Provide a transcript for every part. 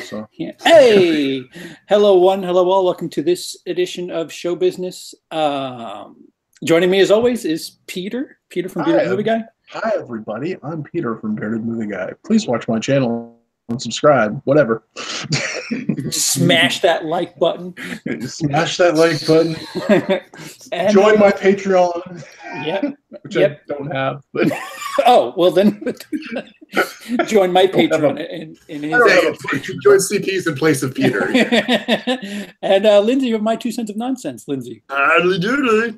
So Yeah. Hey, hello one, hello all. Welcome to this edition of Show Business. Joining me as always is Peter from Bearded Movie Guy. Hi everybody, I'm Peter from Bearded Movie Guy. Please watch my channel and subscribe, whatever. Smash that like button. Smash that like button. And, join my Patreon. Yep. Which I don't have. But oh, well then join my Patreon in his join CPs in place of Peter. And Lindsay, you have my 2 cents of nonsense, Lindsay. Howdy doody.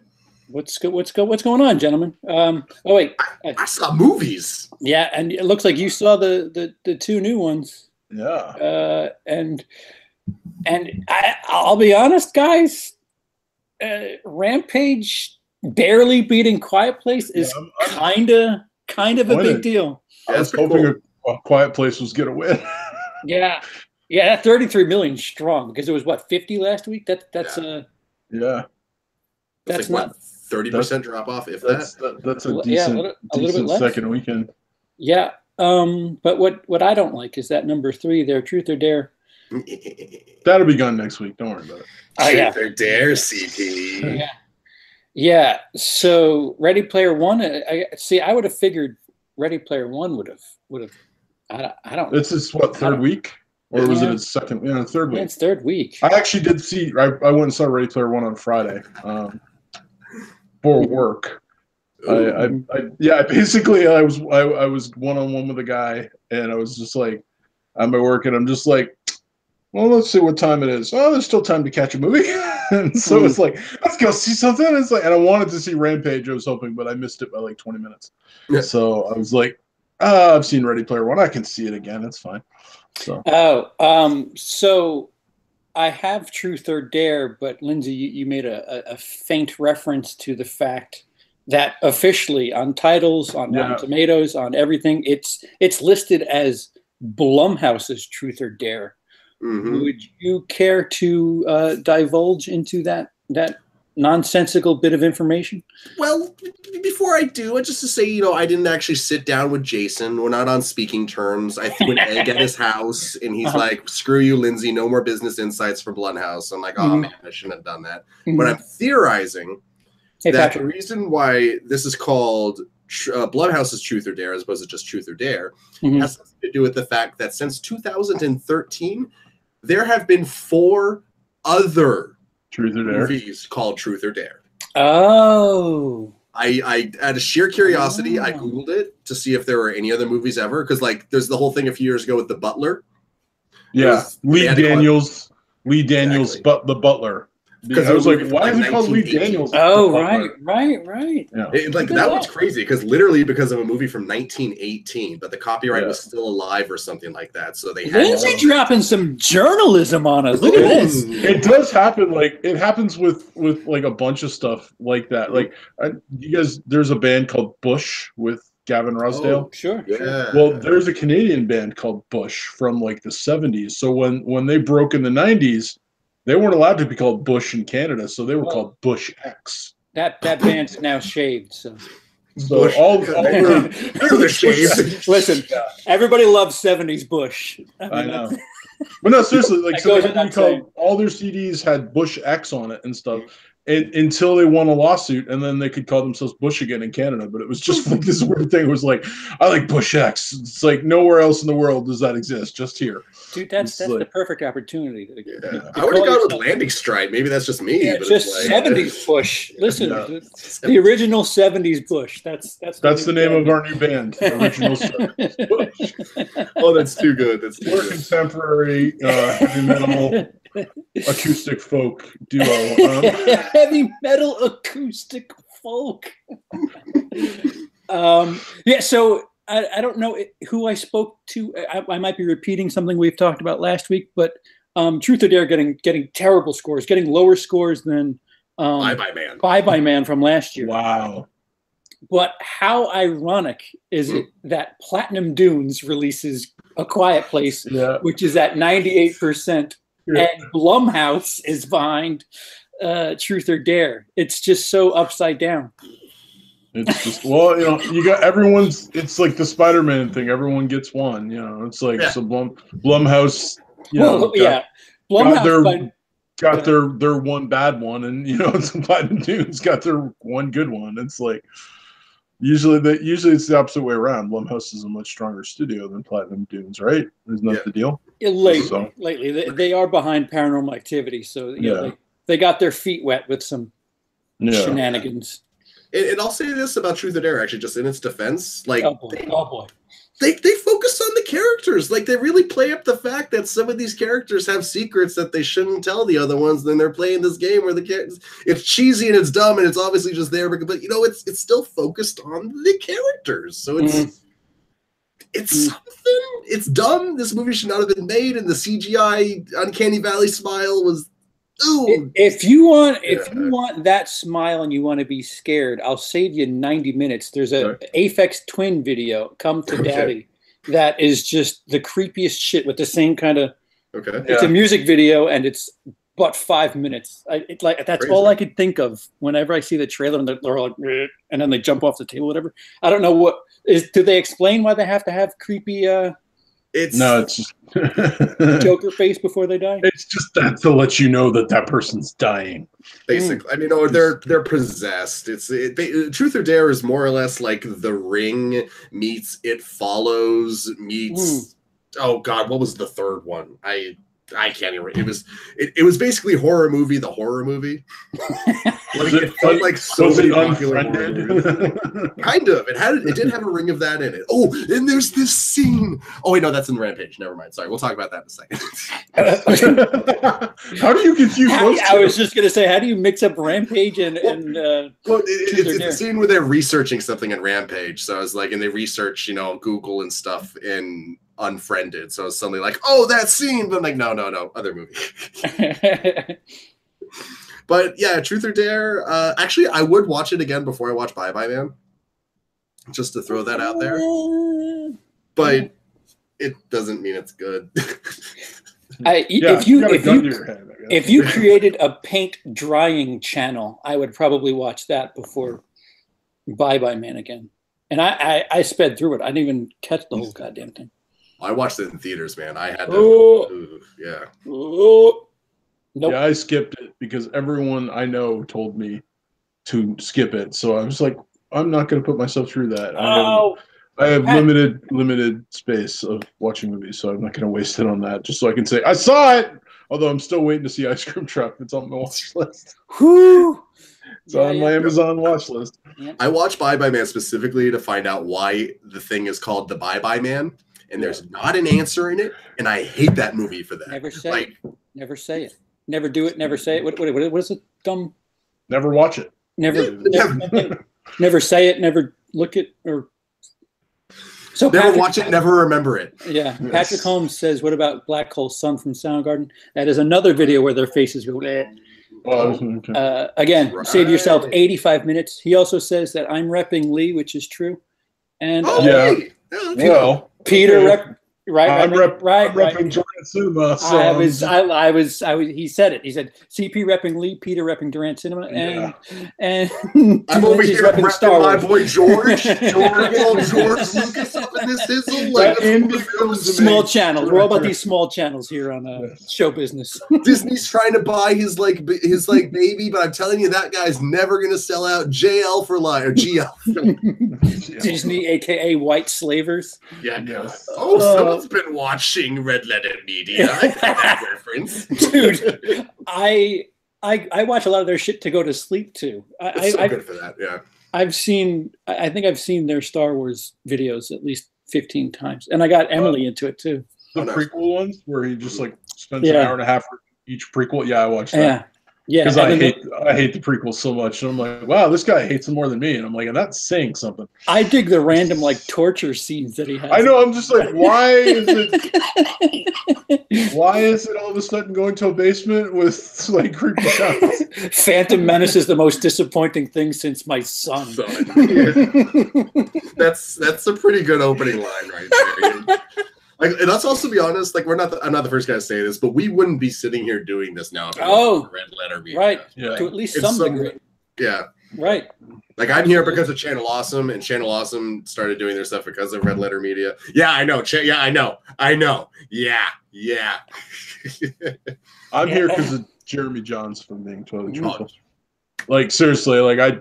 What's going on, gentlemen? Oh wait, I saw movies. Yeah, and it looks like you saw the 2 new ones. Yeah. And I'll be honest, guys. Rampage barely beating Quiet Place is kind of a big deal. I was hoping a Quiet Place was gonna win. Yeah, that 33 million strong because it was what 50 last week. That's That's like, not 30% drop off. If that's a decent, a little bit less. Second weekend. Yeah. But what I don't like is that number 3 there, Truth or Dare. That'll be gone next week. Don't worry about it. Truth or Dare, CP. Yeah. So Ready Player One. I would have figured Ready Player One would have. I don't. This is what, third week, or was it its second? Yeah, third week. It's third week. I actually did see. I went and saw Ready Player One on Friday for work. Basically I was one-on-one with a guy, and I was just like, I'm at work, and I'm just like, well, let's see what time it is. Oh, there's still time to catch a movie. And so it's like, let's go see something. It's like, and I wanted to see Rampage, I was hoping, but I missed it by like 20 minutes. Yeah. So I was like, I've seen Ready Player One. I can see it again. It's fine. So so I have Truth or Dare, but Lindsay, you made a faint reference to the fact that officially on titles, on Rotten Tomatoes, on everything, it's listed as Blumhouse's Truth or Dare. Mm-hmm. Would you care to divulge into that nonsensical bit of information? Well, before I do, just to say, I didn't actually sit down with Jason. We're not on speaking terms. I threw an egg at his house, and he's like, screw you, Lindsay, no more business insights for Blumhouse. I'm like, oh, man, I shouldn't have done that. Mm-hmm. But I'm theorizing that the reason why this is called Blumhouse's Truth or Dare, as opposed to just Truth or Dare, has something to do with the fact that since 2013, there have been 4 other Truth or Dare movies called Truth or Dare. Oh. I out of sheer curiosity, I Googled it to see if there were any other movies ever. Because there's the whole thing a few years ago with The Butler. Yeah. Lee Daniels, but The Butler. Because I was like, why is it called Lee Daniels? Oh, right. Yeah. That was crazy because literally because of a movie from 1918, but the copyright was still alive or something like that. So they had Lindsay dropping some journalism on us. Look at this. It does happen. Like it happens with like a bunch of stuff like that. Like you guys, there's a band called Bush with Gavin Rossdale. Oh, sure. Yeah. Well, there's a Canadian band called Bush from like the 70s. So when they broke in the 90s. They weren't allowed to be called Bush in Canada, so they were called Bush X. That band's now shaved. So all they're shaved. Listen, everybody loves 70s Bush. I know. But no, seriously, like so they had called, all their CDs had Bush X on it and stuff. Until they won a lawsuit, and then they could call themselves Bush again in Canada. But it was just like this weird thing. It was like, I like Bush X. It's like nowhere else in the world does that exist, just here. Dude, that's like, the perfect opportunity. I would have gone with Landing Strike. Maybe that's just me. Yeah, but just it's like, 70s Bush. Listen, the original 70s Bush. That's the name of our new band. Original 70s Bush. Oh, that's too good. That's too more good. Contemporary, heavy metal. Acoustic folk duo. Heavy metal acoustic folk. So I don't know who I spoke to. I might be repeating something we've talked about last week, but Truth or Dare getting terrible scores, getting lower scores than Bye Bye Man. Bye Bye Man from last year. Wow. But how ironic is it that Platinum Dunes releases A Quiet Place, which is at 98%. And Blumhouse is behind Truth or Dare. It's just so upside down. It's just you got everyone's. It's like the Spider-Man thing. Everyone gets one. It's like so Blumhouse Well, yeah, Blumhouse got their one bad one, and Platinum Dunes got their one good one. It's like usually it's the opposite way around. Blumhouse is a much stronger studio than Platinum Dunes, right? Isn't that the deal? Lately, they are behind Paranormal Activity, so they got their feet wet with some shenanigans. And I'll say this about Truth or Dare, actually, just in its defense, like, oh boy. They focus on the characters. Like, they really play up the fact that some of these characters have secrets that they shouldn't tell the other ones. Then they're playing this game where it's cheesy and it's dumb and it's obviously just there, but it's still focused on the characters. So it's something. It's dumb. This movie should not have been made, and the CGI Uncanny Valley smile was. Ooh. If you want that smile and you want to be scared, I'll save you 90 minutes. There's a Aphex Twin video, Come to Daddy, that is just the creepiest shit with the same kind of. It's a music video and it's but 5 minutes. It's like that's all I could think of whenever I see the trailer and they're all like, and then they jump off the table, whatever. I don't know what is. Do they explain why they have to have creepy? It's just Joker face before they die. It's just that to let you know that person's dying. Basically, I mean, or they're possessed. Truth or Dare is more or less like The Ring meets It Follows meets. Oh God, what was the third one? I can't even. It was basically horror movie, the horror movie. It felt like so many popular horror movies. Kind of. It did have a ring of that in it. Oh, and there's this scene. Oh wait, no, that's in Rampage. Never mind. Sorry, we'll talk about that in a second. How do you confuse those two? I was just gonna say, how do you mix up Rampage and it's the scene where they're researching something in Rampage. So I was like, and they research, Google and stuff in Unfriended, so it's suddenly like, oh, that scene, but I'm like, no, other movie. But yeah, Truth or Dare. Actually, I would watch it again before I watch Bye Bye Man, just to throw that out there. But it doesn't mean it's good. If you created a paint drying channel, I would probably watch that before Bye Bye Man again. And I sped through it. I didn't even catch the whole goddamn thing. I watched it in theaters, man. I had to. Nope. Yeah, I skipped it because everyone I know told me to skip it. So I was like, I'm not going to put myself through that. I have limited space of watching movies, so I'm not going to waste it on that. Just so I can say I saw it. Although I'm still waiting to see Ice Cream Truck. It's on my watch list. It's on my Amazon watch list. I watched Bye Bye Man specifically to find out why the thing is called the Bye Bye Man. And there's not an answer in it, and I hate that movie for that. Never say it. Never say it. Never do it. Never say it. What is it? Dumb. Never watch it. Never say it. Never look it or. So never watch it. Never remember it. Yeah. Yes. Patrick Holmes says, "What about Black Hole Sun from Soundgarden?" That is another video where their faces go. Again, save yourself 85 minutes. He also says that I'm repping Lee, which is true. And Peter, I'm repping Jordan Cinema. So he said it. He said CP repping Lee, Peter repping Durant Cinema, and I'm over here repping Star Wars. My boy George Lucas up in this sizzle. Like small channels. We're all about these small channels here on show business. Disney's trying to buy his baby, but I'm telling you, that guy's never gonna sell out JL for life or GL. Disney, aka white slavers. Yeah. Oh, someone's been watching Red Letter Media. I got that reference. Dude, I watch a lot of their shit to go to sleep too. It's so good for that, yeah. I think I've seen their Star Wars videos at least 15 times. And I got Emily into it too. The prequel ones where he just spends an hour and a half for each prequel. Yeah, I watched that. Yeah, because I hate the prequels so much, and I'm like, wow, this guy hates them more than me, and I'm like, and that's saying something. I dig the random torture scenes that he has. I know. I'm just like, why is it all of a sudden going to a basement with creepy sounds? Phantom Menace is the most disappointing thing since my son. That's a pretty good opening line right there. And let's also be honest, I'm not the first guy to say this, but we wouldn't be sitting here doing this now if it wasn't Red Letter Media. Right. Yeah. To at least some degree. Yeah. Right. Like I'm here because of Channel Awesome, and Channel Awesome started doing their stuff because of Red Letter Media. Yeah, I know. Yeah, I know. Yeah. I'm here because of Jeremy Johns, from being totally truthful. Like seriously, like I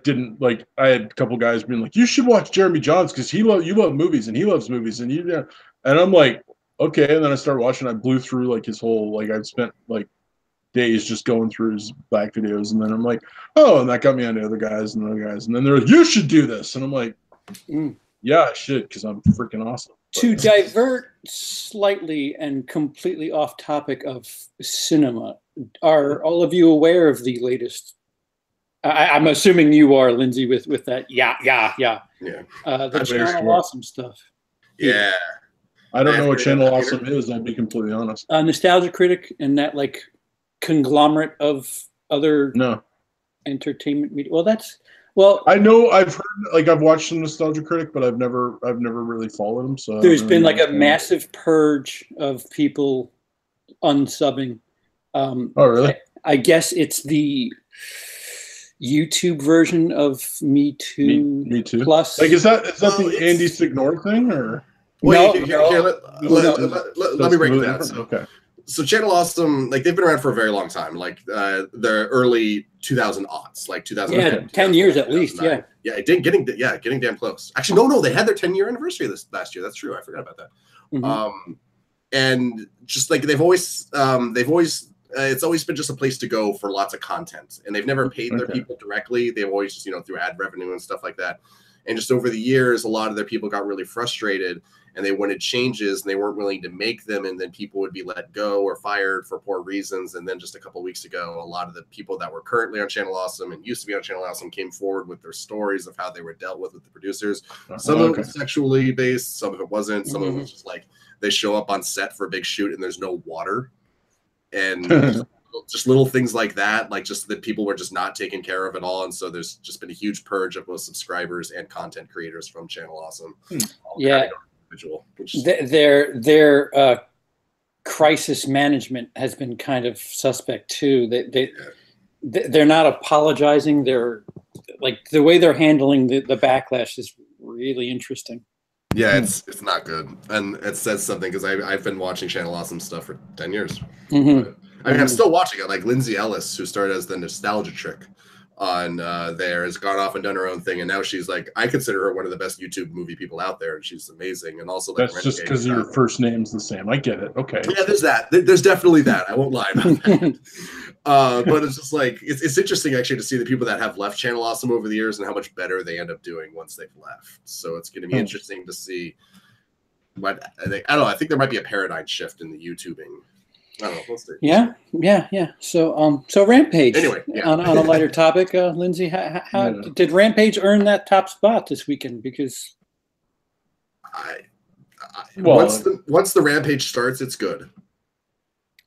had a couple guys being like, "You should watch Jeremy Johns because you love movies and he loves movies and and I'm like, okay. And then I started watching. I blew through like his whole I've spent like days just going through his back videos, and then I'm like, oh, and that got me on the other guys, and then they're like, you should do this, and I'm like, yeah, I should because I'm freaking awesome. To divert slightly and completely off topic of cinema, are all of you aware of the latest? I'm assuming you are, Lindsay, with that. Yeah. The Channel Awesome stuff. Yeah. I don't know what Channel Awesome is. I'll be completely honest. Nostalgia Critic and that like conglomerate of other entertainment media. I know I've heard I've watched some Nostalgia Critic, but I've never really followed them. So there's been like a massive purge of people unsubbing. Oh really? I guess it's the YouTube version of Me Too. Plus, is that the Andy Signore thing or? Well, let me break it down. So Channel Awesome, they've been around for a very long time, the early 2000s, like 2010. Yeah, 10 years at least, yeah. Yeah, getting damn close. Actually, no, they had their 10-year anniversary this last year. That's true. I forgot about that. Mm-hmm. And just they've always it's always been just a place to go for lots of content, and they've never paid their people directly. They've always just through ad revenue and stuff like that. And just over the years, a lot of their people got really frustrated, and they wanted changes, and they weren't willing to make them, and then people would be let go or fired for poor reasons. And then just a couple of weeks ago, a lot of the people that were currently on Channel Awesome and used to be on Channel Awesome came forward with their stories of how they were dealt with the producers. Some of it was sexually based, some of it wasn't. Some of it was just they show up on set for a big shoot and there's no water. And just little things like that, just that people were just not taken care of at all. And so there's just been a huge purge of both subscribers and content creators from Channel Awesome. Yeah. Their crisis management has been kind of suspect too. They're not apologizing. They're the way they're handling the backlash is really interesting. Yeah, it's not good, and it says something because I've been watching Channel Awesome stuff for 10 years. Mm-hmm. I'm still watching it. Like Lindsay Ellis, who started as the Nostalgia Trick on there, has gone off and done her own thing, and now she's I consider her one of the best YouTube movie people out there, and she's amazing. And also that's just because your first name's the same. I get it. Okay. Yeah, there's that. There's definitely that. I won't lie about that. But it's just it's interesting actually to see the people that have left Channel Awesome over the years and how much better they end up doing once they've left. So it's going to be interesting to see what I don't know. I think there might be a paradigm shift in the YouTubing. I don't know. We'll see. Yeah. So Rampage. Anyway, on a lighter topic, Lindsay, how did Rampage earn that top spot this weekend? Because once the Rampage starts, it's good.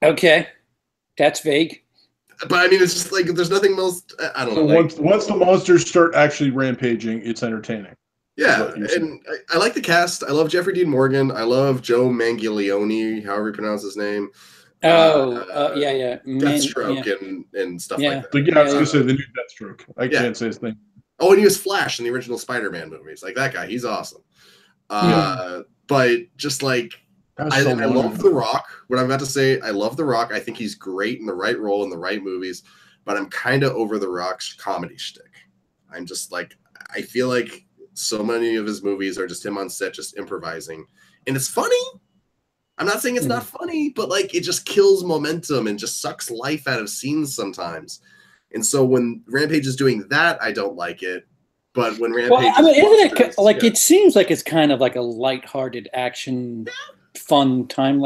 Okay, that's vague. But I mean, it's just there's nothing most. I don't know. Once the monsters start actually rampaging, it's entertaining. Yeah, and I like the cast. I love Jeffrey Dean Morgan. I love Joe Manganiello, however you pronounce his name. Yeah. Deathstroke and stuff like that. I was going to say the new Deathstroke. I can't say his name. Oh, and he was Flash in the original Spider-Man movies. That guy, he's awesome. But just I love The Rock. What I'm about to say, I love The Rock. I think he's great in the right role in the right movies, but I'm kind of over The Rock's comedy shtick. I'm just I feel like so many of his movies are just him on set, just improvising. And it's funny. I'm not saying it's not funny, but it just kills momentum and just sucks life out of scenes sometimes. And so when Rampage is doing that, I don't like it. But when Rampage, isn't it it seems like it's kind of like a lighthearted action, fun time.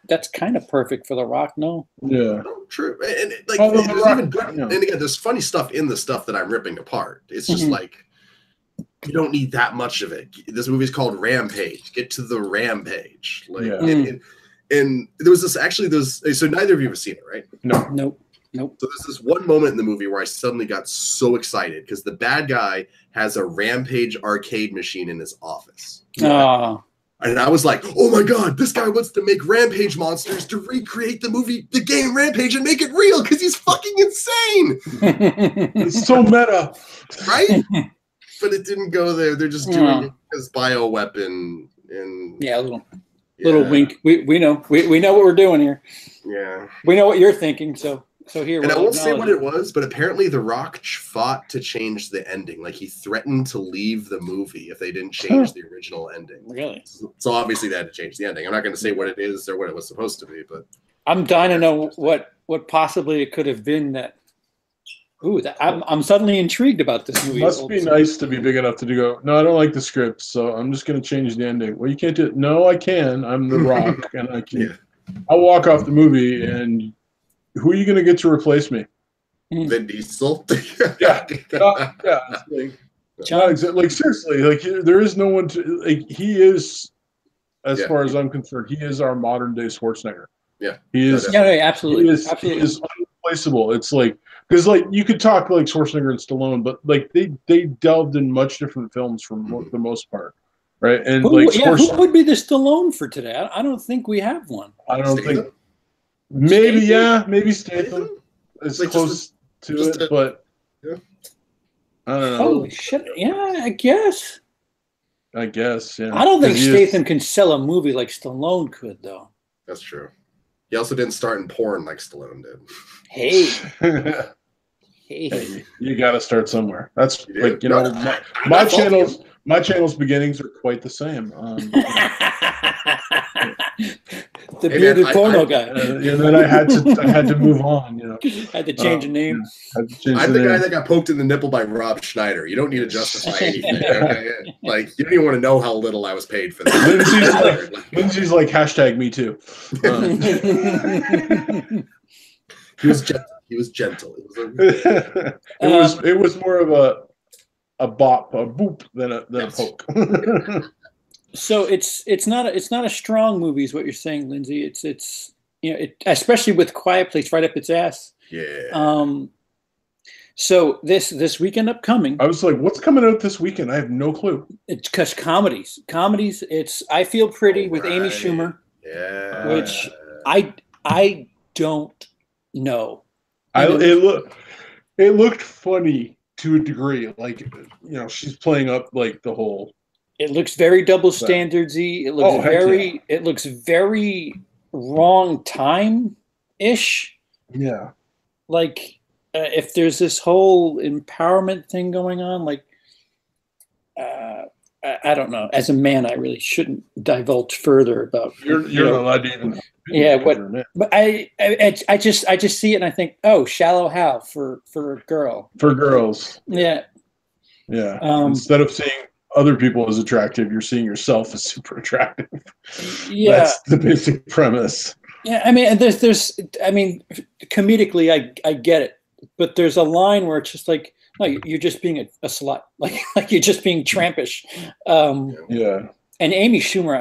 That's kind of perfect for The Rock. No, yeah, true. And there's even good. And again, there's funny stuff in the stuff that I'm ripping apart. It's just you don't need that much of it. This movie's called Rampage. Get to the rampage. And there was so neither of you have seen it, right? Nope. So there's this one moment in the movie where I suddenly got so excited because the bad guy has a Rampage arcade machine in his office. And I was like, oh my God, this guy wants to make Rampage monsters to recreate the game Rampage and make it real because he's fucking insane. It's so meta. Right? But it didn't go there. They're just doing it as bioweapon. And a little wink. We know. We know what we're doing here. Yeah. We know what you're thinking, so here. And I won't say what it was, but apparently The Rock fought to change the ending. Like he threatened to leave the movie if they didn't change the original ending. Really? So obviously they had to change the ending. I'm not going to say what it is or what it was supposed to be, but I'm dying to know what possibly it could have been. I'm suddenly intrigued about this movie. Must be nice to be big enough to go, no, I don't like the script, so I'm just going to change the ending. Well, you can't do it. No, I can. I'm The Rock, and I can. Yeah. I'll walk off the movie, and who are you going to get to replace me? Vin Diesel. Yeah. Like seriously, like there is no one to like. He is, as far as I'm concerned, he is our modern day Schwarzenegger. Yeah, he is. Yeah, absolutely. He is unreplaceable. It's like because like you could talk like Schwarzenegger and Stallone, but like they delved in much different films for the most part, right? And who would be the Stallone for today? I don't think we have one. I don't think. Maybe maybe Statham is like close to it, but I don't know. Holy shit! Yeah, I guess. Yeah. I don't think Statham can sell a movie like Stallone could, though. That's true. He also didn't start in porn like Stallone did. Hey, you got to start somewhere. That's like my channel's beginnings are quite the same. The bearded porno guy. And then I had to move on. Had to change the name. I'm the guy that got poked in the nipple by Rob Schneider. You don't need to justify anything. Okay? Like you don't even want to know how little I was paid for that. Lindsay's like hashtag me too. He was gentle. It was more of a bop, a boop than a poke. So it's not a strong movie, is what you're saying, Lindsay. It's especially with Quiet Place right up its ass. Yeah. So this weekend upcoming. I was like, what's coming out this weekend? I have no clue. It's because comedies. It's I Feel Pretty with Amy Schumer. Yeah. Which I don't know. It looked funny to a degree. Like she's playing up like the whole. It looks very double standardsy. It looks It looks very wrong time-ish. Yeah. Like if there's this whole empowerment thing going on, like I don't know. As a man, I really shouldn't divulge further about. You're not allowed to even. Yeah, but I just see it and I think, oh, Shallow Hal for a girl. For girls. Yeah. Yeah. Instead of seeing other people as attractive, you're seeing yourself as super attractive. Yeah, that's the basic premise. Yeah, I mean, there's comedically, I get it, but there's a line where it's just like, no, you're just being a slut, like you're just being trampish. Yeah. And Amy Schumer,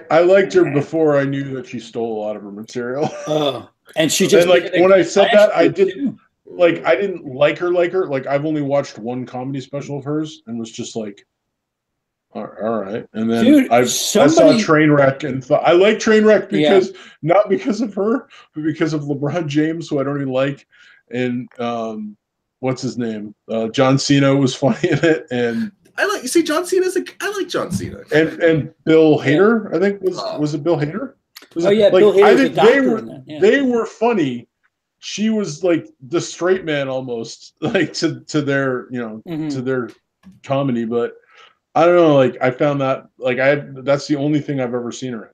I liked her before I knew that she stole a lot of her material. And she just when I said that, I didn't. Like I didn't like her. Like I've only watched one comedy special of hers and was just like, all right. And then I saw Trainwreck and thought I like Trainwreck because not because of her, but because of LeBron James, who I don't even like, and what's his name? John Cena was funny in it, and I like John Cena and Bill Hader. I think was it Bill Hader? Bill Hader. I think they were funny. She was like the straight man almost, like to their to their comedy, but I don't know. Like I found that that's the only thing I've ever seen her in,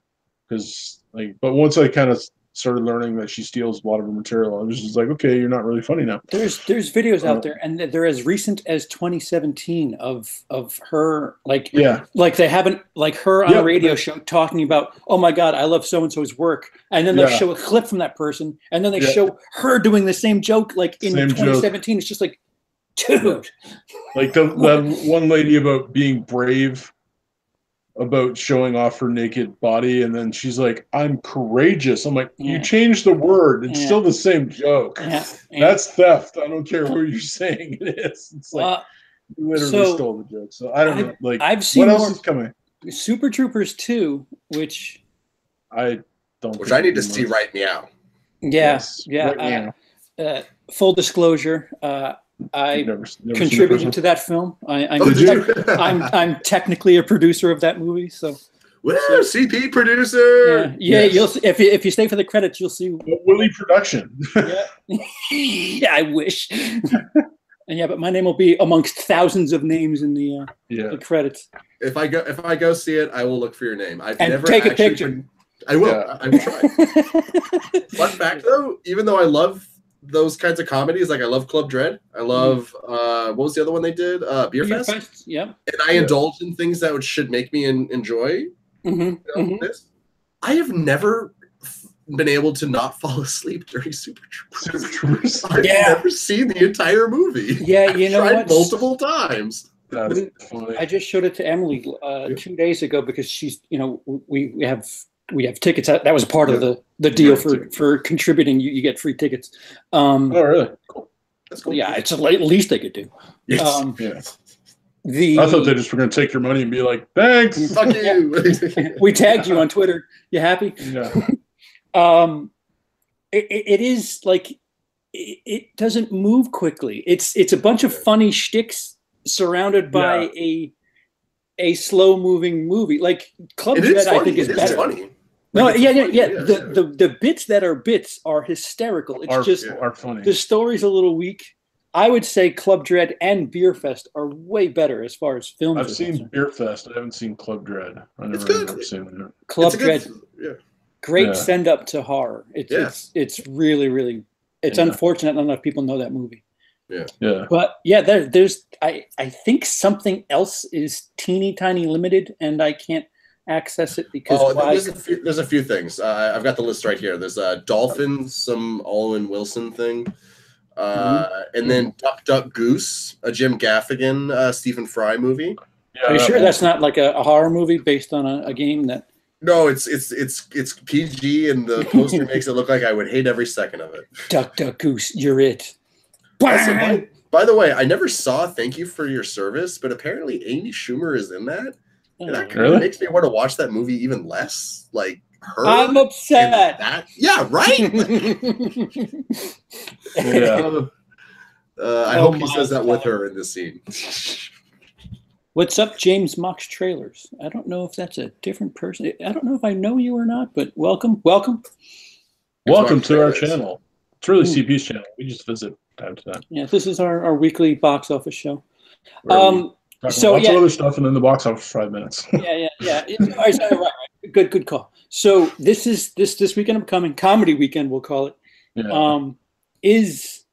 because but once I kind of started learning that she steals a lot of her material, I was just like, okay, you're not really funny now. There's videos out there, and they're as recent as 2017 of her like they haven't her on a radio show talking about, oh my God, I love so and so's work, and then they'll show a clip from that person, and then they show her doing the same joke like in 2017. It's just like, dude, like the one lady about being brave, about showing off her naked body, and then she's like, I'm courageous. I'm like, you changed the word, it's still the same joke. That's theft. I don't care who you're saying it is. It's like You literally So, stole the joke. So I don't know. Like, I've seen what else more is coming? Super Troopers 2, which I don't. Which I need to see right meow. Yes, yeah. right now. Full disclosure, I Never seen the first contributed one. to that film. Did you? I'm technically a producer of that movie, so Woo, CP producer. yeah. Yes. You'll see, if you stay for the credits, you'll see. Willie Production. Yeah, I wish. And yeah, but my name will be amongst thousands of names in the credits. If I go see it, I will look for your name. I've And never take a actually picture. I will. Yeah. I will try. Fun fact though, even though I love those kinds of comedies, like I love Club Dread, I love what was the other one they did? Beer Fest. Yeah. And I indulge in things that should make me enjoy this. I have never been able to not fall asleep during Super Troopers. I've never seen the entire movie. Yeah, you know what? Multiple times. That's funny. I just showed it to Emily 2 days ago because she's, we have tickets. That was part of the deal for contributing. You get free tickets. Oh, really? Cool. That's cool. Yeah, it's the least they could do. Yes. I thought they just were going to take your money and be like, thanks. Fuck you. We tagged you on Twitter. You happy? Yeah. It is like it doesn't move quickly. It's a bunch of funny shticks surrounded by a slow moving movie. Like Club Dread, I think is better. Funny. No, the bits that are bits are hysterical. It's are funny. The story's a little weak. I would say Club Dread and Beer Fest are way better as far as films. I've seen Beer Fest. I haven't seen Club Dread. It's good. Never seen it. Club Dread. Great send up to horror. It's really, really. It's unfortunate not enough people know that movie. Yeah. But yeah, there's I think something else is teeny tiny limited, and I can't access it because there's a few things. I've got the list right here. There's Dolphins, some Owen Wilson thing, and then Duck Duck Goose, a Jim Gaffigan, Stephen Fry movie. Yeah, are you sure that's not like a horror movie based on a game that? No, it's PG, and the poster makes it look like I would hate every second of it. Duck Duck Goose, you're it. Also, by the way, I never saw Thank You for Your Service, but apparently Amy Schumer is in that. And that kind of makes me want to watch that movie even less. Like her. I'm upset. Yeah, right? I hope he says that with her in this scene. What's up, James Mox Trailers? I don't know if that's a different person. I don't know if I know you or not, but welcome. Welcome to our channel. It's really CP's channel. We just visit time to time. Yeah, this is our weekly box office show. So lots of other stuff, and then the box office for 5 minutes. Yeah. Right. Good call. So this weekend upcoming comedy weekend, we'll call it. Yeah. Is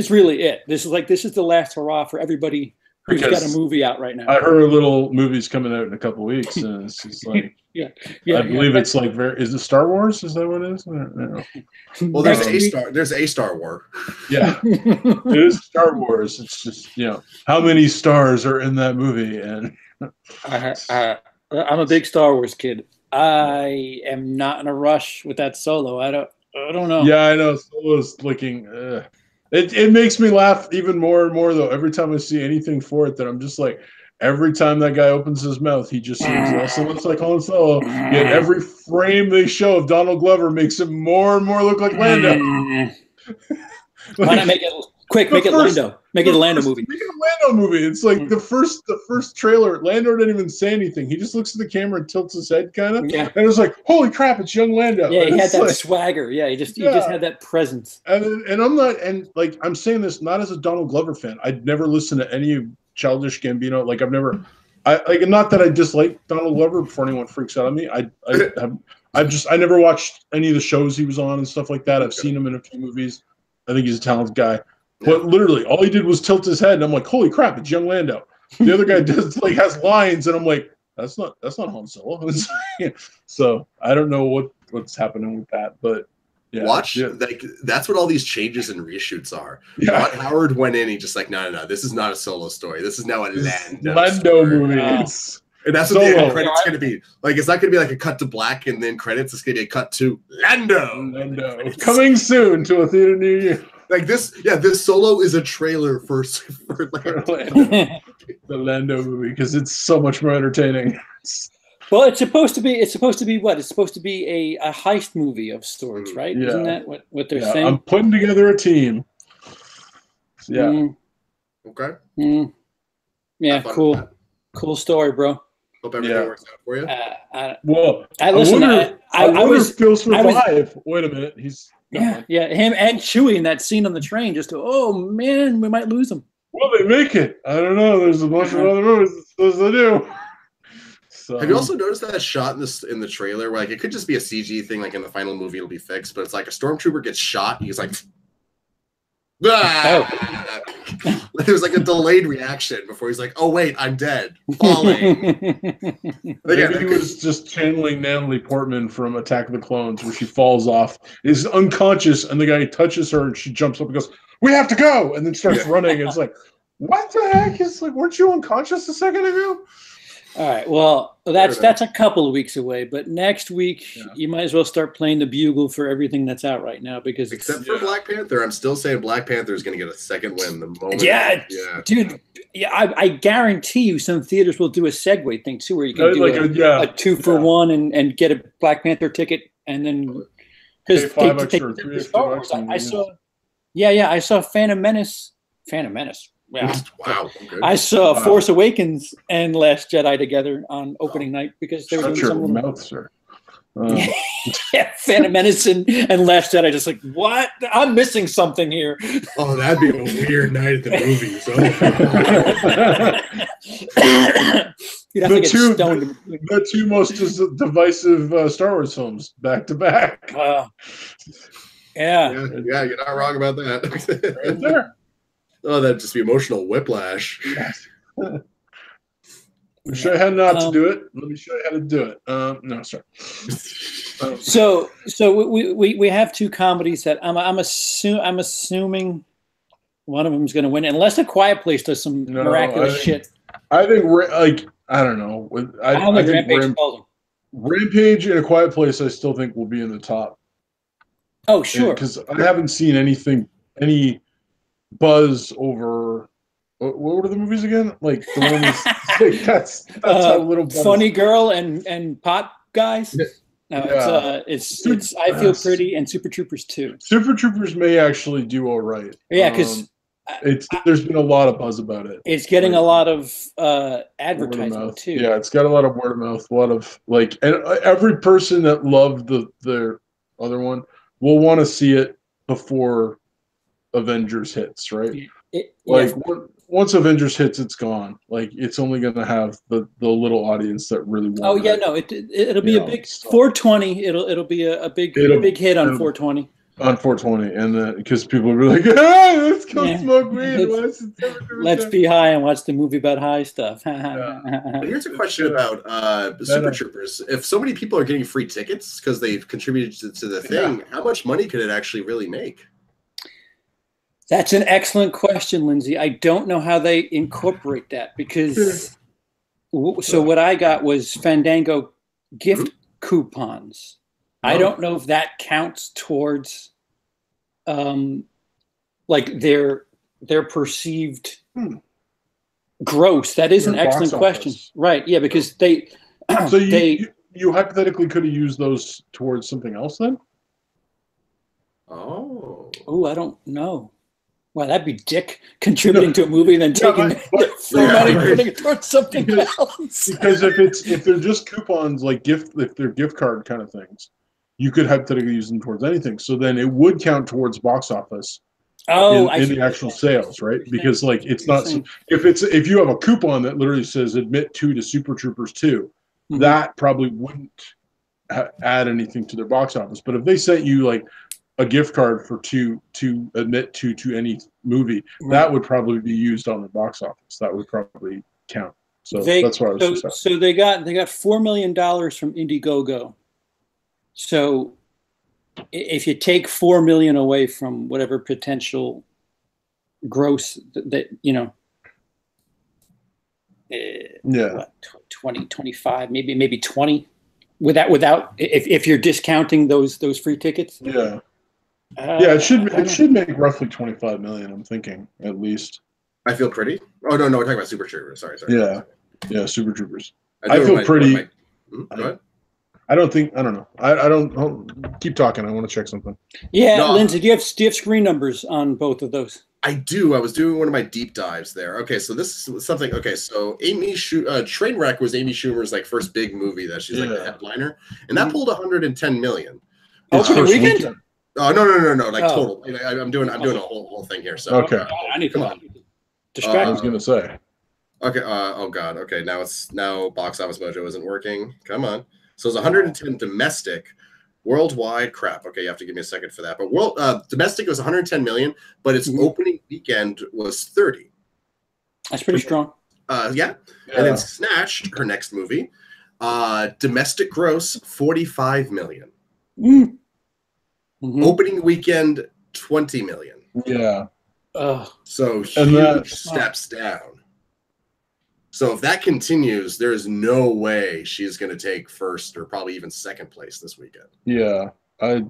really it. This is the last hurrah for everybody who's got a movie out right now. I heard a little movie's coming out in a couple of weeks, and it's just like I believe it's like is it Star Wars? Is that what it is? No. Well, there's a Star War. Yeah, it is Star Wars. It's just how many stars are in that movie, and I'm a big Star Wars kid. I am not in a rush with that Solo. I don't know. Yeah, I know Solo's looking. It makes me laugh even more and more though. Every time I see anything for it, that I'm just like, every time that guy opens his mouth, he just seems less and less like Han Solo. Yet every frame they show of Donald Glover makes him more and more look like Lando. Why not make it quick? Make it Lando. Make it a Lando movie. Make it a Lando movie. It's like the first trailer. Lando didn't even say anything. He just looks at the camera and tilts his head, kind of. Yeah. And it was like, holy crap, it's young Lando. Yeah, he had that swagger. Yeah, he just had that presence. And I'm not, and like I'm saying this not as a Donald Glover fan. I'd never listen to any of Childish Gambino. Like I've never, not that I dislike Donald Glover before anyone freaks out on me. I never watched any of the shows he was on and stuff like that. I've seen him in a few movies. I think he's a talented guy. But literally, all he did was tilt his head, and I'm like, "Holy crap, it's young Lando." The other guy has lines, and I'm like, "That's not Han Solo." So I don't know what's happening with that, but like that's what all these changes and reshoots are. Yeah. Ron Howard went in, he just like, no, this is not a Solo story. This is now a Lando movie. Wow. And that's what the end credits going to be. Like, it's not going to be like a cut to black and then credits. It's going to be a cut to Lando. Coming soon to a theater near you. Like this, yeah, this Solo is a trailer for the Lando movie because it's so much more entertaining. Well, it's supposed to be what? It's supposed to be a heist movie of sorts, right? Yeah. Isn't that what they're saying? I'm putting together a team. Yeah. Okay. Yeah, cool. Cool story, bro. Hope everything works out for you. I was Phil survive. Wait a minute, he's him and Chewie in that scene on the train. Just oh man, we might lose him. Will they make it? I don't know. There's a bunch of other movies it's supposed to do. So. Have you also noticed that shot in the trailer where like it could just be a CG thing, like in the final movie it'll be fixed, but it's like a stormtrooper gets shot, he's like, ah! There's like a delayed reaction before he's like, oh wait, I'm dead, falling. Maybe he was just channeling Natalie Portman from Attack of the Clones, where she falls off, is unconscious, and the guy touches her, and she jumps up and goes, "We have to go!" and then starts running. And it's like, what the heck? It's like, weren't you unconscious a second ago? All right. Well, that's a couple of weeks away, but next week you might as well start playing the bugle for everything that's out right now because except for Black Panther, I'm still saying Black Panther is going to get a second win the moment. Dude. Yeah, I guarantee you some theaters will do a segue thing too, where you can do a 2-for-1 and get a Black Panther ticket, and then because I saw Phantom Menace. Yeah. Wow. Okay. I saw Force Awakens and Last Jedi together on opening night because they were doing some mouth, sir. Yeah, Phantom Menace and Last Jedi. Just like, what? I'm missing something here. Oh, that'd be a weird night at the movies. The two most divisive Star Wars films back to back. Yeah, you're not wrong about that. Right there. Oh, that'd just be emotional whiplash. Wish I had not to do it. Let me show you how to do it. No, sorry. So we have two comedies that I'm assuming one of them is going to win, unless A Quiet Place does some miraculous shit. I think I don't know. I think Rampage and A Quiet Place I still think will be in the top. Oh sure, because I haven't seen any buzz over. What were the movies again? Like the one that's how little buzz. Funny Girl and Pot Guys. No, it's I Feel Pretty and Super Troopers 2. Super Troopers may actually do all right. Yeah, because there's been a lot of buzz about it. It's getting a lot of advertising too. Yeah, it's got a lot of word of mouth. A lot of and every person that loved their other one will want to see it before Avengers hits, right? Once Avengers hits, it's gone. Like it's only going to have the little audience that really want. Oh yeah, no, it'll be a big 420. It'll be a big hit on 420. On 420, and because people will be like, let's go smoke weed. Let's be high and watch the movie about high stuff. Here's a question about Super Troopers. If so many people are getting free tickets because they've contributed to the thing, how much money could it actually really make? That's an excellent question, Lindsay. I don't know how they incorporate that because what I got was Fandango gift coupons. I don't know if that counts towards like their perceived gross. That is an excellent question. Right. Yeah, because they so you hypothetically could have used those towards something else then? Oh, I don't know. Wow, that'd be dick contributing to a movie and then taking money and putting it towards something else. Because if they're just coupons, like if they're gift card kind of things, you could hypothetically use them towards anything. So then it would count towards box office in the actual sales, right? Because like it's not if you have a coupon that literally says admit to Super Troopers 2, that probably wouldn't add anything to their box office. But if they sent you like a gift card for to admit to any movie, that would probably be used on the box office. That would probably count. So that's what I was saying. So they got $4 million from Indiegogo. So if you take 4 million away from whatever potential gross that 20, 25, maybe 20 without if you're discounting those free tickets. Yeah. Yeah, it should make roughly 25 million. I'm thinking at least. I Feel Pretty. Oh no, we're talking about Super Troopers. Sorry. Yeah, Super Troopers. I Feel pretty. Go ahead. I don't know. I don't keep talking. I want to check something. Yeah, no, Lindsay, do you have screen numbers on both of those? I do. I was doing one of my deep dives there. Okay, so this is something. Okay, so Trainwreck was Amy Schumer's like first big movie that she's like the headliner, and that pulled 110 million. Opening weekend? Oh no! Like total. I'm doing a whole thing here. So okay, I need to come on. I was gonna say. Okay. Oh God. Okay. Now Box Office Mojo isn't working. Come on. So it's 110 domestic. Worldwide, crap. Okay, you have to give me a second for that. But domestic was 110 million, but its opening weekend was 30. That's pretty strong. Yeah. And then Snatched, her next movie, domestic gross 45 million. Opening weekend 20 million. Yeah. So huge steps down. So if that continues, there's no way she's going to take first or probably even second place this weekend. Yeah. I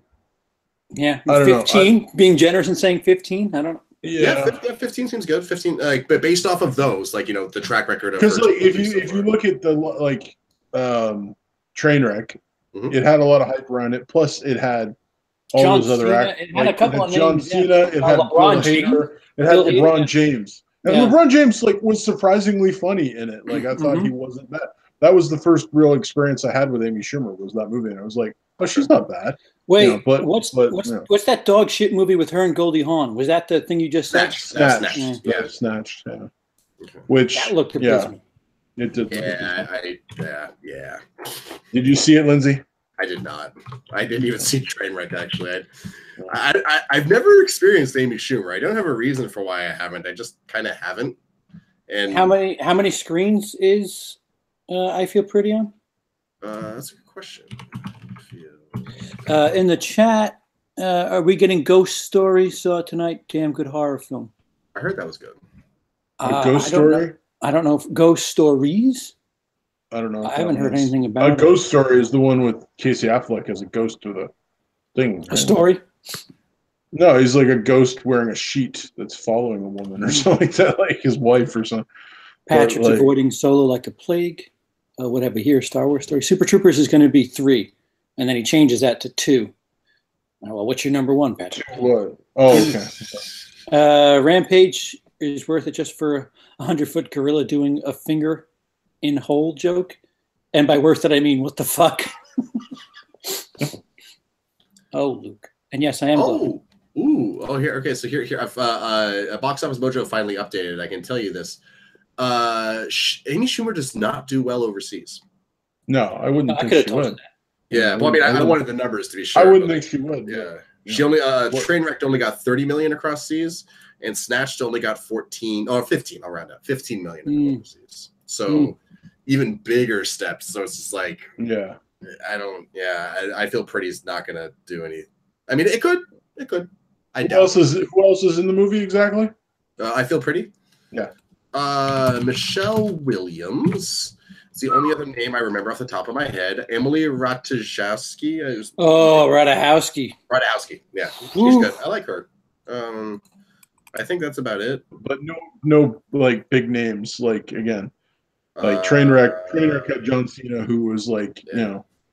don't 15, being generous and saying 15. I don't know. Yeah, 15 seems good. 15, but based off of those, like, the track record of. Because if you look at the Trainwreck, it had a lot of hype around it. Plus, it had all those other actors. It had a couple of John names. Cena. It had LeBron James. It had LeBron James. And LeBron James was surprisingly funny in it. Like I thought he wasn't bad. That was the first real experience I had with Amy Schumer was that movie, and I was like, "Oh, she's not bad." Wait, what's that dog shit movie with her and Goldie Hawn? Was that the thing you just said? Snatched. Yeah, Snatched. Yeah. Which that looked abysmal. It did. Yeah. Did you see it, Lindsay? I did not. I didn't even see Trainwreck, actually. I've never experienced Amy Schumer. I don't have a reason for why I haven't. I just kind of haven't. And how many screens is I Feel Pretty on? That's a good question. In the chat, are we getting Ghost Story tonight? Damn good horror film. I heard that was good. Ghost Story? I don't know if Ghost Stories. I don't know. I haven't heard anything about it. A Ghost Story is the one with Casey Affleck as a ghost to the thing. A story? No, he's like a ghost wearing a sheet that's following a woman or something like that, like his wife or something. Patrick's avoiding Solo like a plague. Whatever here, Star Wars story. Super Troopers is going to be 3, and then he changes that to 2. Well, what's your number 1, Patrick? What? Oh, okay. Rampage is worth it just for a 100-foot gorilla doing a finger in hole joke, and by worth it I mean what the fuck. Oh, Luke, and yes, I am. Here. Okay, so here. Box Office Mojo finally updated. I can tell you this. Amy Schumer does not do well overseas. No, I wouldn't think she would. Yeah, well, I wanted the numbers to be sure. I wouldn't think she would. Yeah. She only Trainwrecked only got 30 million across seas, and Snatched only got 15. I'll round up 15 million overseas. So even bigger steps. So it's just like I Feel Pretty is not gonna do any. I mean, it could. Who else is in the movie exactly? I Feel Pretty. Yeah. Michelle Williams. It's the only other name I remember off the top of my head. Emily Ratajkowski. Ratajkowski. Yeah, she's good. I like her. I think that's about it. But no, like big names. Like again, like Trainwreck had John Cena, who was like,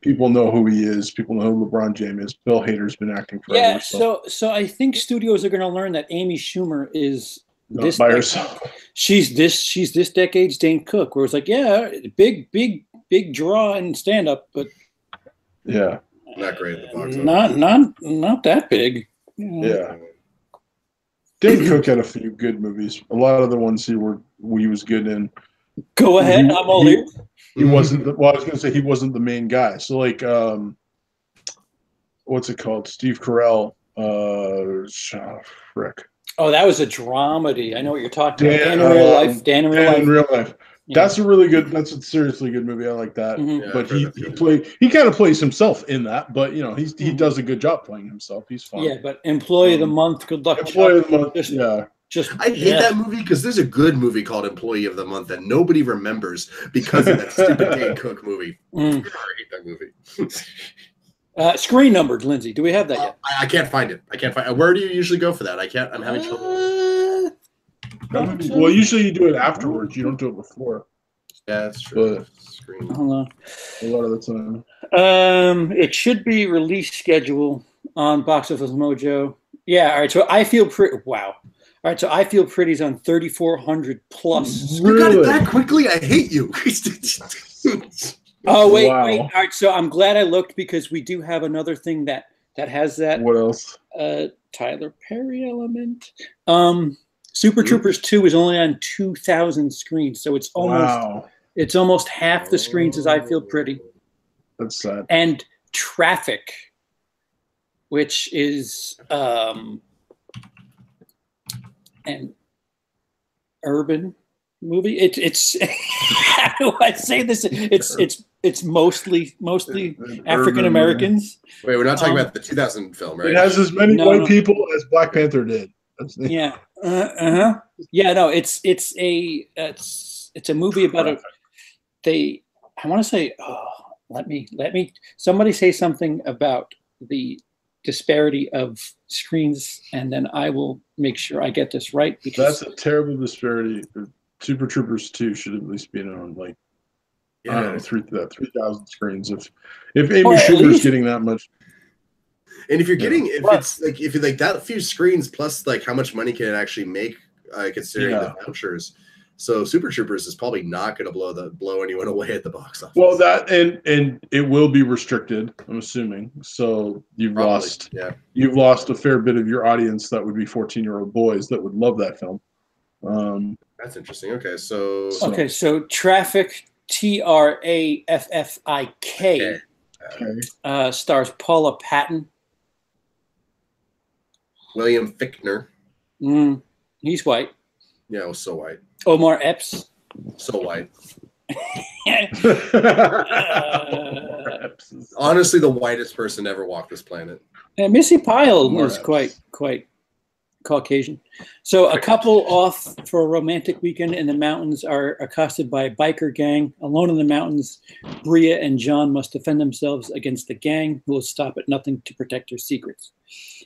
people know who he is. People know who LeBron James is. Bill Hader's been acting forever. Yeah, so I think studios are going to learn that Amy Schumer is not by herself. She's this decade's Dane Cook, where it's like, big draw and stand up, but not great at the box office. Not that big. Yeah. Dane Cook had a few good movies. A lot of the ones he was good in. Go ahead, I'm all ears. He wasn't. I was going to say he wasn't the main guy. So like, what's it called? Steve Carell. Frick. Oh, that was a dramedy. I know what you're talking about. Dan in Real Life. Dan in Real Life. Yeah. That's a seriously good movie. I like that. Mm-hmm. But he kind of plays himself in that. But he does a good job playing himself. He's fun. Yeah, but Employee of the Month. Good luck. Employee of the Month. I hate that movie because there's a good movie called Employee of the Month that nobody remembers because of that stupid Dane Cook movie. I hate that movie. Screen numbered, Lindsay. Do we have that yet? I can't find it. I can't find. Where do you usually go for that? I can't. I'm having trouble. Well, usually you do it afterwards. You don't do it before. Yeah, that's true. But Screen. Hold on. a lot of the time. It should be release schedule on Box Office Mojo. Yeah. All right. So I Feel Pretty. Wow. All right. So I Feel Pretty's on 3,400 plus. You got it that quickly? I hate you. Oh wait, Wow. wait. All right. So I'm glad I looked because we do have another thing that has that. What else? Tyler Perry element. Super Troopers 2 is only on 2,000 screens, so it's almost half the screens as I Feel Pretty. That's sad. And Traffic, which is an urban movie. It's how do I say this? It's mostly African Americans. Wait, we're not talking about the 2000 film, right? It has as many white people as Black Panther did. Yeah. Yeah. No. It's a movie about I want to say. Oh, let me. Somebody say something about the disparity of screens, and then I will make sure I get this right. Because that's a terrible disparity. Super Troopers 2 should at least be on like 3,000 screens. If Amy Schumer's getting that much. And if you're getting, if you like that few screens plus like how much money can it actually make, considering the vouchers. So Super Troopers is probably not going to blow anyone away at the box office. Well, that and it will be restricted, I'm assuming. So you've lost a fair bit of your audience that would be 14-year-old boys that would love that film. That's interesting. Okay, so Traffic, Traffik, stars Paula Patton. William Fichtner. He's white. Yeah, it was so white. Omar Epps. So white. Honestly, the whitest person ever walked this planet. And Missy Pyle is quite Caucasian. So a couple off for a romantic weekend in the mountains are accosted by a biker gang. Alone in the mountains, Bria and John must defend themselves against the gang, who will stop at nothing to protect their secrets.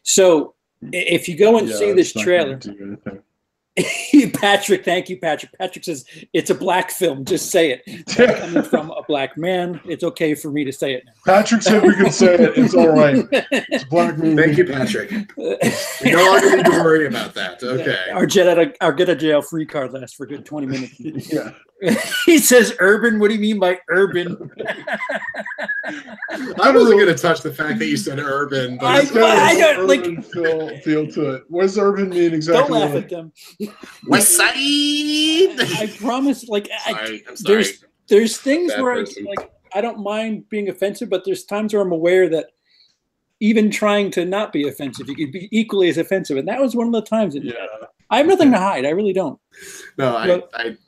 So if you go and see this trailer, Patrick, thank you, Patrick. Patrick says it's a black film. Just say it. It's coming from a black man. It's okay for me to say it now. Patrick said we can say it. It's all right. It's a black movie. Thank you, Patrick. You no longer need to worry about that. Okay. Our get out of jail free card lasts for a good 20 minutes. Yeah. He says urban. What do you mean by urban? I wasn't going to touch the fact that you said urban, but I don't like feel to it. What does urban mean exactly? Don't laugh at them. West Side. I promise. Like, I'm sorry. There's things where I don't mind being offensive, but there's times where I'm aware that even trying to not be offensive, you could be equally as offensive, and that was one of the times. I have nothing to hide. I really don't. No,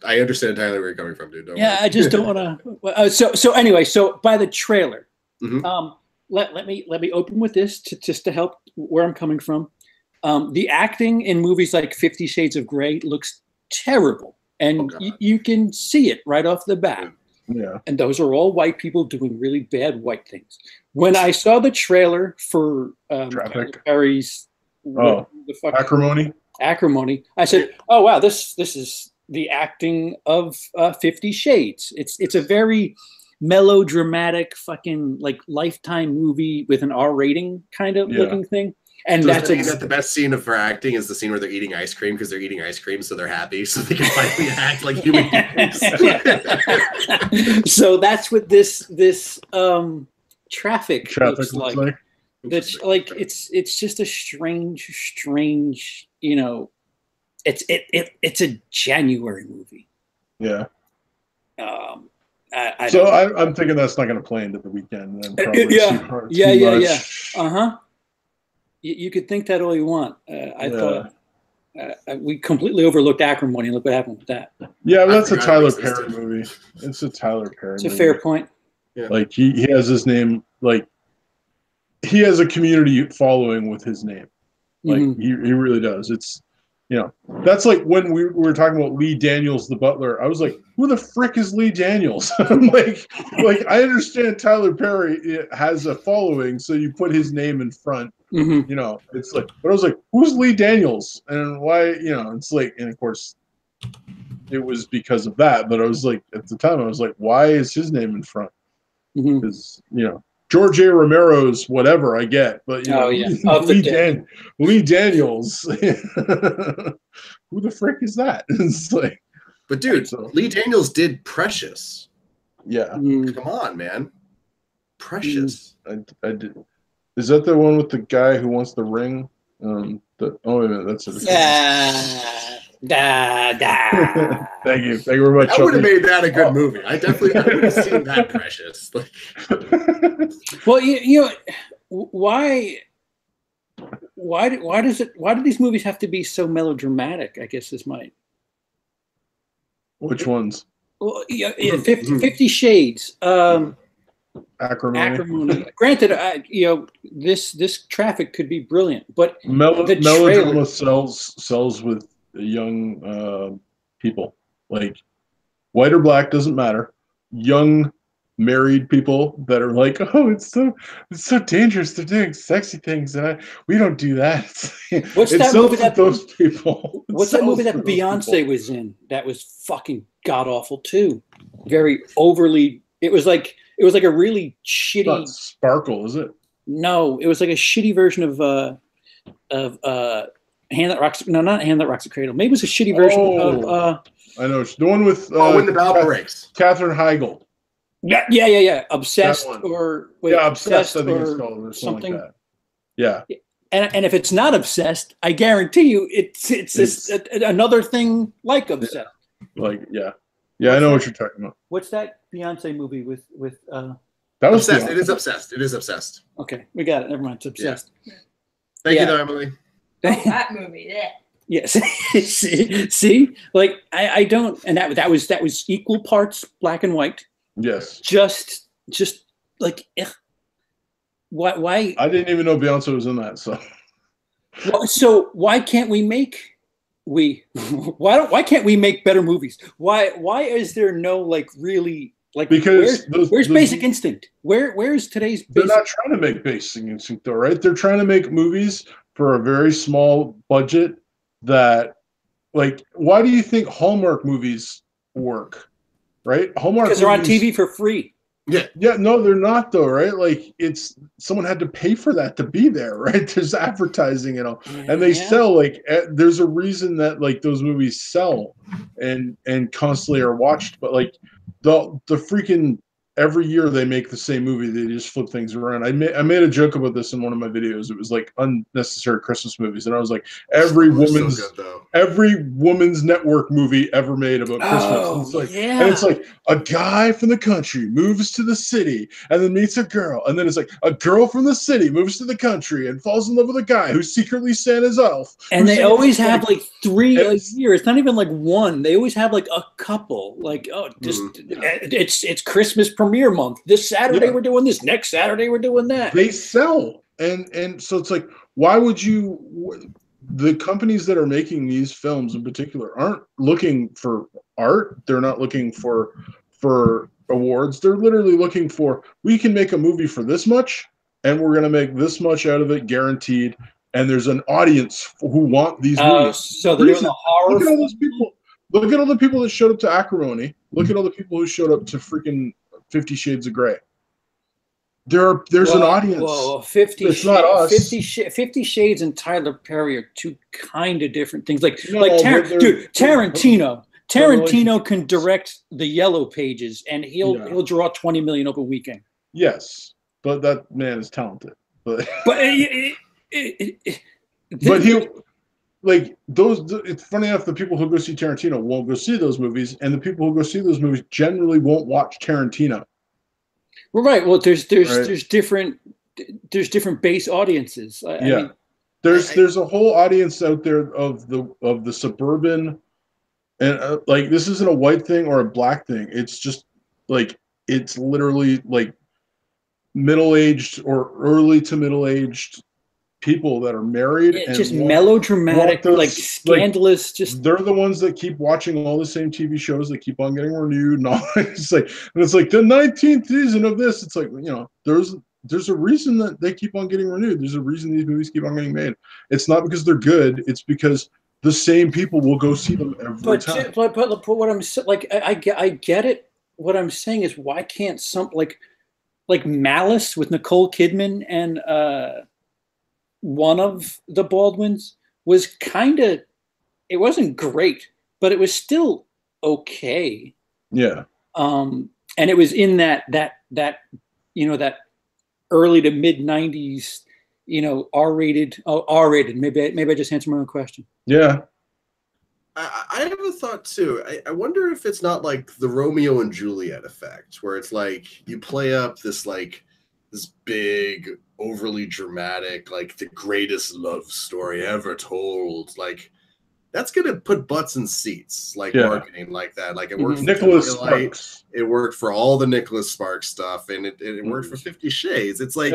I understand entirely where you're coming from, dude. I just don't want to. So anyway, so by the trailer, let me open with this just to help where I'm coming from. The acting in movies like 50 Shades of Grey looks terrible, and you can see it right off the bat. Yeah. And those are all white people doing really bad white things. When I saw the trailer for Traffic. Perry's Acrimony, I said, "Oh wow, this is the acting of 50 Shades." It's a very melodramatic, fucking like Lifetime movie with an R rating kind of looking thing. And so that's that the best scene for acting is the scene where they're eating ice cream because they're eating ice cream, so they're happy, so they can finally act like human beings. So that's what this Traffic looks like. That's like it's just a strange, you know. It's a January movie. Yeah. I'm thinking that's not going to play into the weekend. Then yeah. You could think that all you want. I thought we completely overlooked Acrimony, and look what happened with that. Yeah, that's a Tyler Perry movie. It's a Tyler Perry movie. It's a fair point. Yeah. Like he has his name, like he has a community following with his name. Like he really does. It's You know, that's like when we were talking about Lee Daniels, the butler. I was like, who the frick is Lee Daniels? like I understand Tyler Perry has a following, so you put his name in front. Mm-hmm. You know, it's like, but I was like, who's Lee Daniels? And why, you know, it's like, and of course, it was because of that. But I was like, at the time, I was like, why is his name in front? Because, you know, George A. Romero's whatever I get, but you know, Lee Daniels, who the frick is that? It's like, but dude, Lee Daniels did Precious. Yeah, come on, man, Precious. I did. Is that the one with the guy who wants the ring? Oh wait a minute, that's it. Thank you very much. I would have made that a good movie. I would have seen that. Precious. Well, you know, why do these movies have to be so melodramatic? I guess is my. Which ones? Well, yeah, 50 Shades. Acrimony. Granted, you know, this traffic could be brilliant, but melodrama sells with young people. Like white or black doesn't matter. Young married people that are like, oh, it's so dangerous. They're doing sexy things, and we don't do that. What's that movie that those people? What's that movie that Beyonce was in? That was fucking god awful too. Very overly. It was like a really shitty. Not Sparkle, is it? No, it was like a shitty version of Hand That Rocks. No, not Hand That Rocks the Cradle. Maybe it was a shitty version of. I know the one with. When the Bell Breaks. Katherine Heigl. Yeah. Obsessed or Obsessed. I think it's called or something like that. Yeah. And if it's not Obsessed, I guarantee you it's just another thing like Obsessed. Yeah, I know what you're talking about. What's that Beyonce movie with that was Obsessed. It is Obsessed. It is Obsessed. Okay, we got it. Never mind. It's Obsessed. Yeah. Thank you, though, Emily. That movie, yeah. Yes. See, like I don't, and that was equal parts black and white. Yes. Just like, why? I didn't even know Beyonce was in that. So why can't we make? Why can't we make better movies? Why is there no like really like because where's Basic Instinct? Where's today's They're not trying to make Basic Instinct though, right? They're trying to make movies for a very small budget that like why do you think Hallmark movies work? Right? Hallmark because they're on TV for free. Yeah, no, they're not though, right? Like it's someone had to pay for that to be there, right? There's advertising and all, and they sell like there's a reason that like those movies sell and constantly are watched. But like the freaking every year they make the same movie, they just flip things around. I made a joke about this in one of my videos. It was like unnecessary Christmas movies, and I was like every woman's network movie ever made about Christmas. And it's like a guy from the country moves to the city and then meets a girl, and then it's like a girl from the city moves to the country and falls in love with a guy who's secretly Santa's elf. And they always have like 3 a year. It's not even like one. They always have like a couple. Like it's Christmas premiere month. This Saturday we're doing this. Next Saturday we're doing that. They sell, and so it's like, why would you? The companies that are making these films in particular aren't looking for art. They're not looking for awards. They're literally looking for, we can make a movie for this much, and we're going to make this much out of it, guaranteed. And there's an audience who want these movies. So they're doing the horror. Look at all those people. Look at all the people that showed up to Acrimony. Look at all the people who showed up to freaking 50 Shades of Grey. There's an audience. Whoa, 50 it's not us. 50 Shades and Tyler Perry are two kind of different things. Tarantino. Tarantino can direct the Yellow Pages, and he'll draw 20 million open weekend. Yes, but that man is talented. But he like those. It's funny enough. The people who go see Tarantino won't go see those movies, and the people who go see those movies generally won't watch Tarantino. Well, right. Well, there's different base audiences. I mean, there's a whole audience out there of the suburban, and like this isn't a white thing or a black thing. It's just like it's literally like middle-aged or early to middle-aged people that are married and just melodramatic, like scandalous. Like, just they're the ones that keep watching all the same TV shows that keep on getting renewed. And all it's like the 19th season of this. It's like, you know, there's a reason that they keep on getting renewed. There's a reason these movies keep on getting made. It's not because they're good. It's because the same people will go see them every time. But what I'm like, I get it. What I'm saying is, why can't some like Malice with Nicole Kidman and one of the Baldwins was kind of, it wasn't great, but it was still okay. Yeah. And it was in that you know, that early to mid 90s, you know, R-rated. Maybe I just answered my own question. Yeah. I have a thought too. I wonder if it's not like the Romeo and Juliet effect, where it's like you play up this big, overly dramatic, like the greatest love story ever told. Like that's gonna put butts in seats, like marketing like that. Like it worked for Nicholas Sparks. It worked for all the Nicholas Sparks stuff, and it worked for 50 Shades. It's like.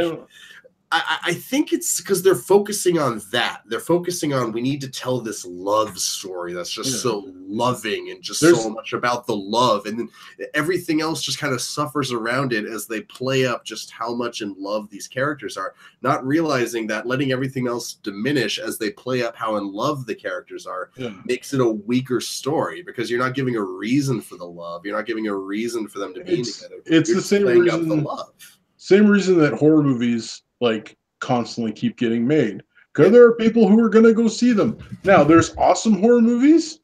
I think it's because they're focusing on that. They're focusing on, we need to tell this love story that's just so loving and just so much about the love. And then everything else just kind of suffers around it as they play up just how much in love these characters are, not realizing that letting everything else diminish as they play up how in love the characters are makes it a weaker story, because you're not giving a reason for the love. You're not giving a reason for them to be together. It's the same reason, the love. Same reason that horror movies like constantly keep getting made, because there are people who are going to go see them. Now there's awesome horror movies,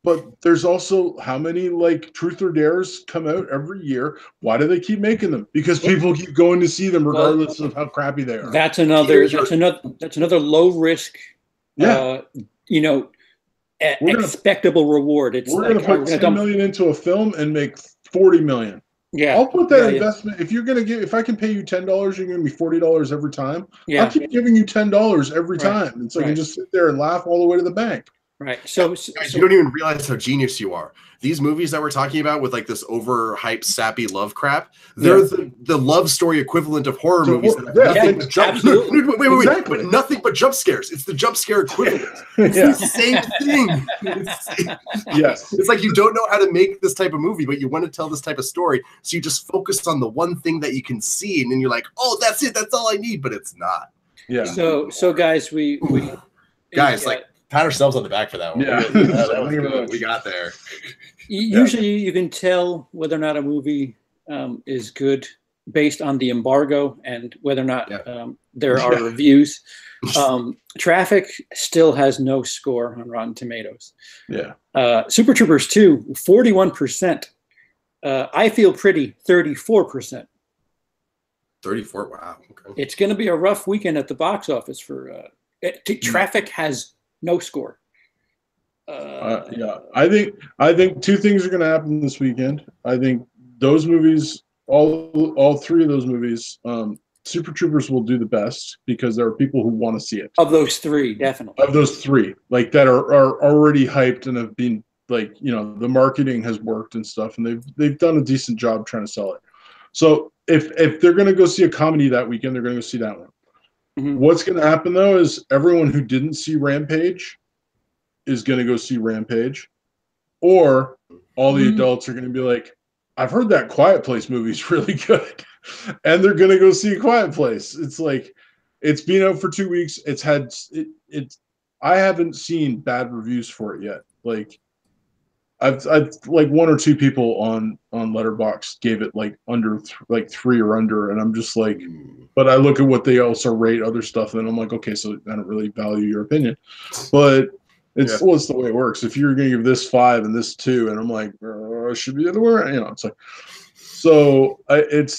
but there's also how many like Truth or Dares come out every year. Why do they keep making them? Because people keep going to see them regardless of how crappy they are. That's another low risk, you know, expectable reward. It's we're like, going to put $10 million into a film and make $40 million. Yeah, I'll put that investment. If you're gonna if I can pay you $10, you're gonna be $40 every time. I'll keep giving you $10 every time. It's like you just sit there and laugh all the way to the bank. Right. So you don't even realize how genius you are. These movies that we're talking about with like this overhyped, sappy love crap, they're the love story equivalent of horror movies. Wait, but nothing but jump scares. It's the jump scare equivalent. It's the same thing. Yes. It's like you don't know how to make this type of movie, but you want to tell this type of story. So you just focus on the one thing that you can see, and then you're like, oh, that's it. That's all I need. But it's not. Yeah. So guys, we like, pat ourselves on the back for that one. Yeah. That was good. We got there. Usually you can tell whether or not a movie is good based on the embargo and whether or not there are reviews. Traffic still has no score on Rotten Tomatoes. Yeah. Super Troopers 2, 41%. I Feel Pretty, 34%. 34, wow. Okay. It's going to be a rough weekend at the box office for Traffic has no score. I think two things are going to happen this weekend. I think those movies, all three of those movies, Super Troopers will do the best because there are people who want to see it. Of those three, definitely. Of those three, like that are already hyped and have been like, you know, the marketing has worked and stuff, and they've done a decent job trying to sell it. So if they're going to go see a comedy that weekend, they're going to go see that one. Mm-hmm. What's going to happen though is everyone who didn't see Rampage is going to go see Rampage, or all the adults are going to be like, I've heard that Quiet Place movie is really good, and they're going to go see Quiet Place. It's like, it's been out for 2 weeks. It's had it. I haven't seen bad reviews for it yet. Like, I've like one or two people on Letterboxd gave it like under like 3 or under, and I'm just like, but I look at what they also rate other stuff, and I'm like, okay, so I don't really value your opinion, but it's the way it works. If you're gonna give this 5 and this 2, and I'm like, it should be the other way, you know, it's like, so I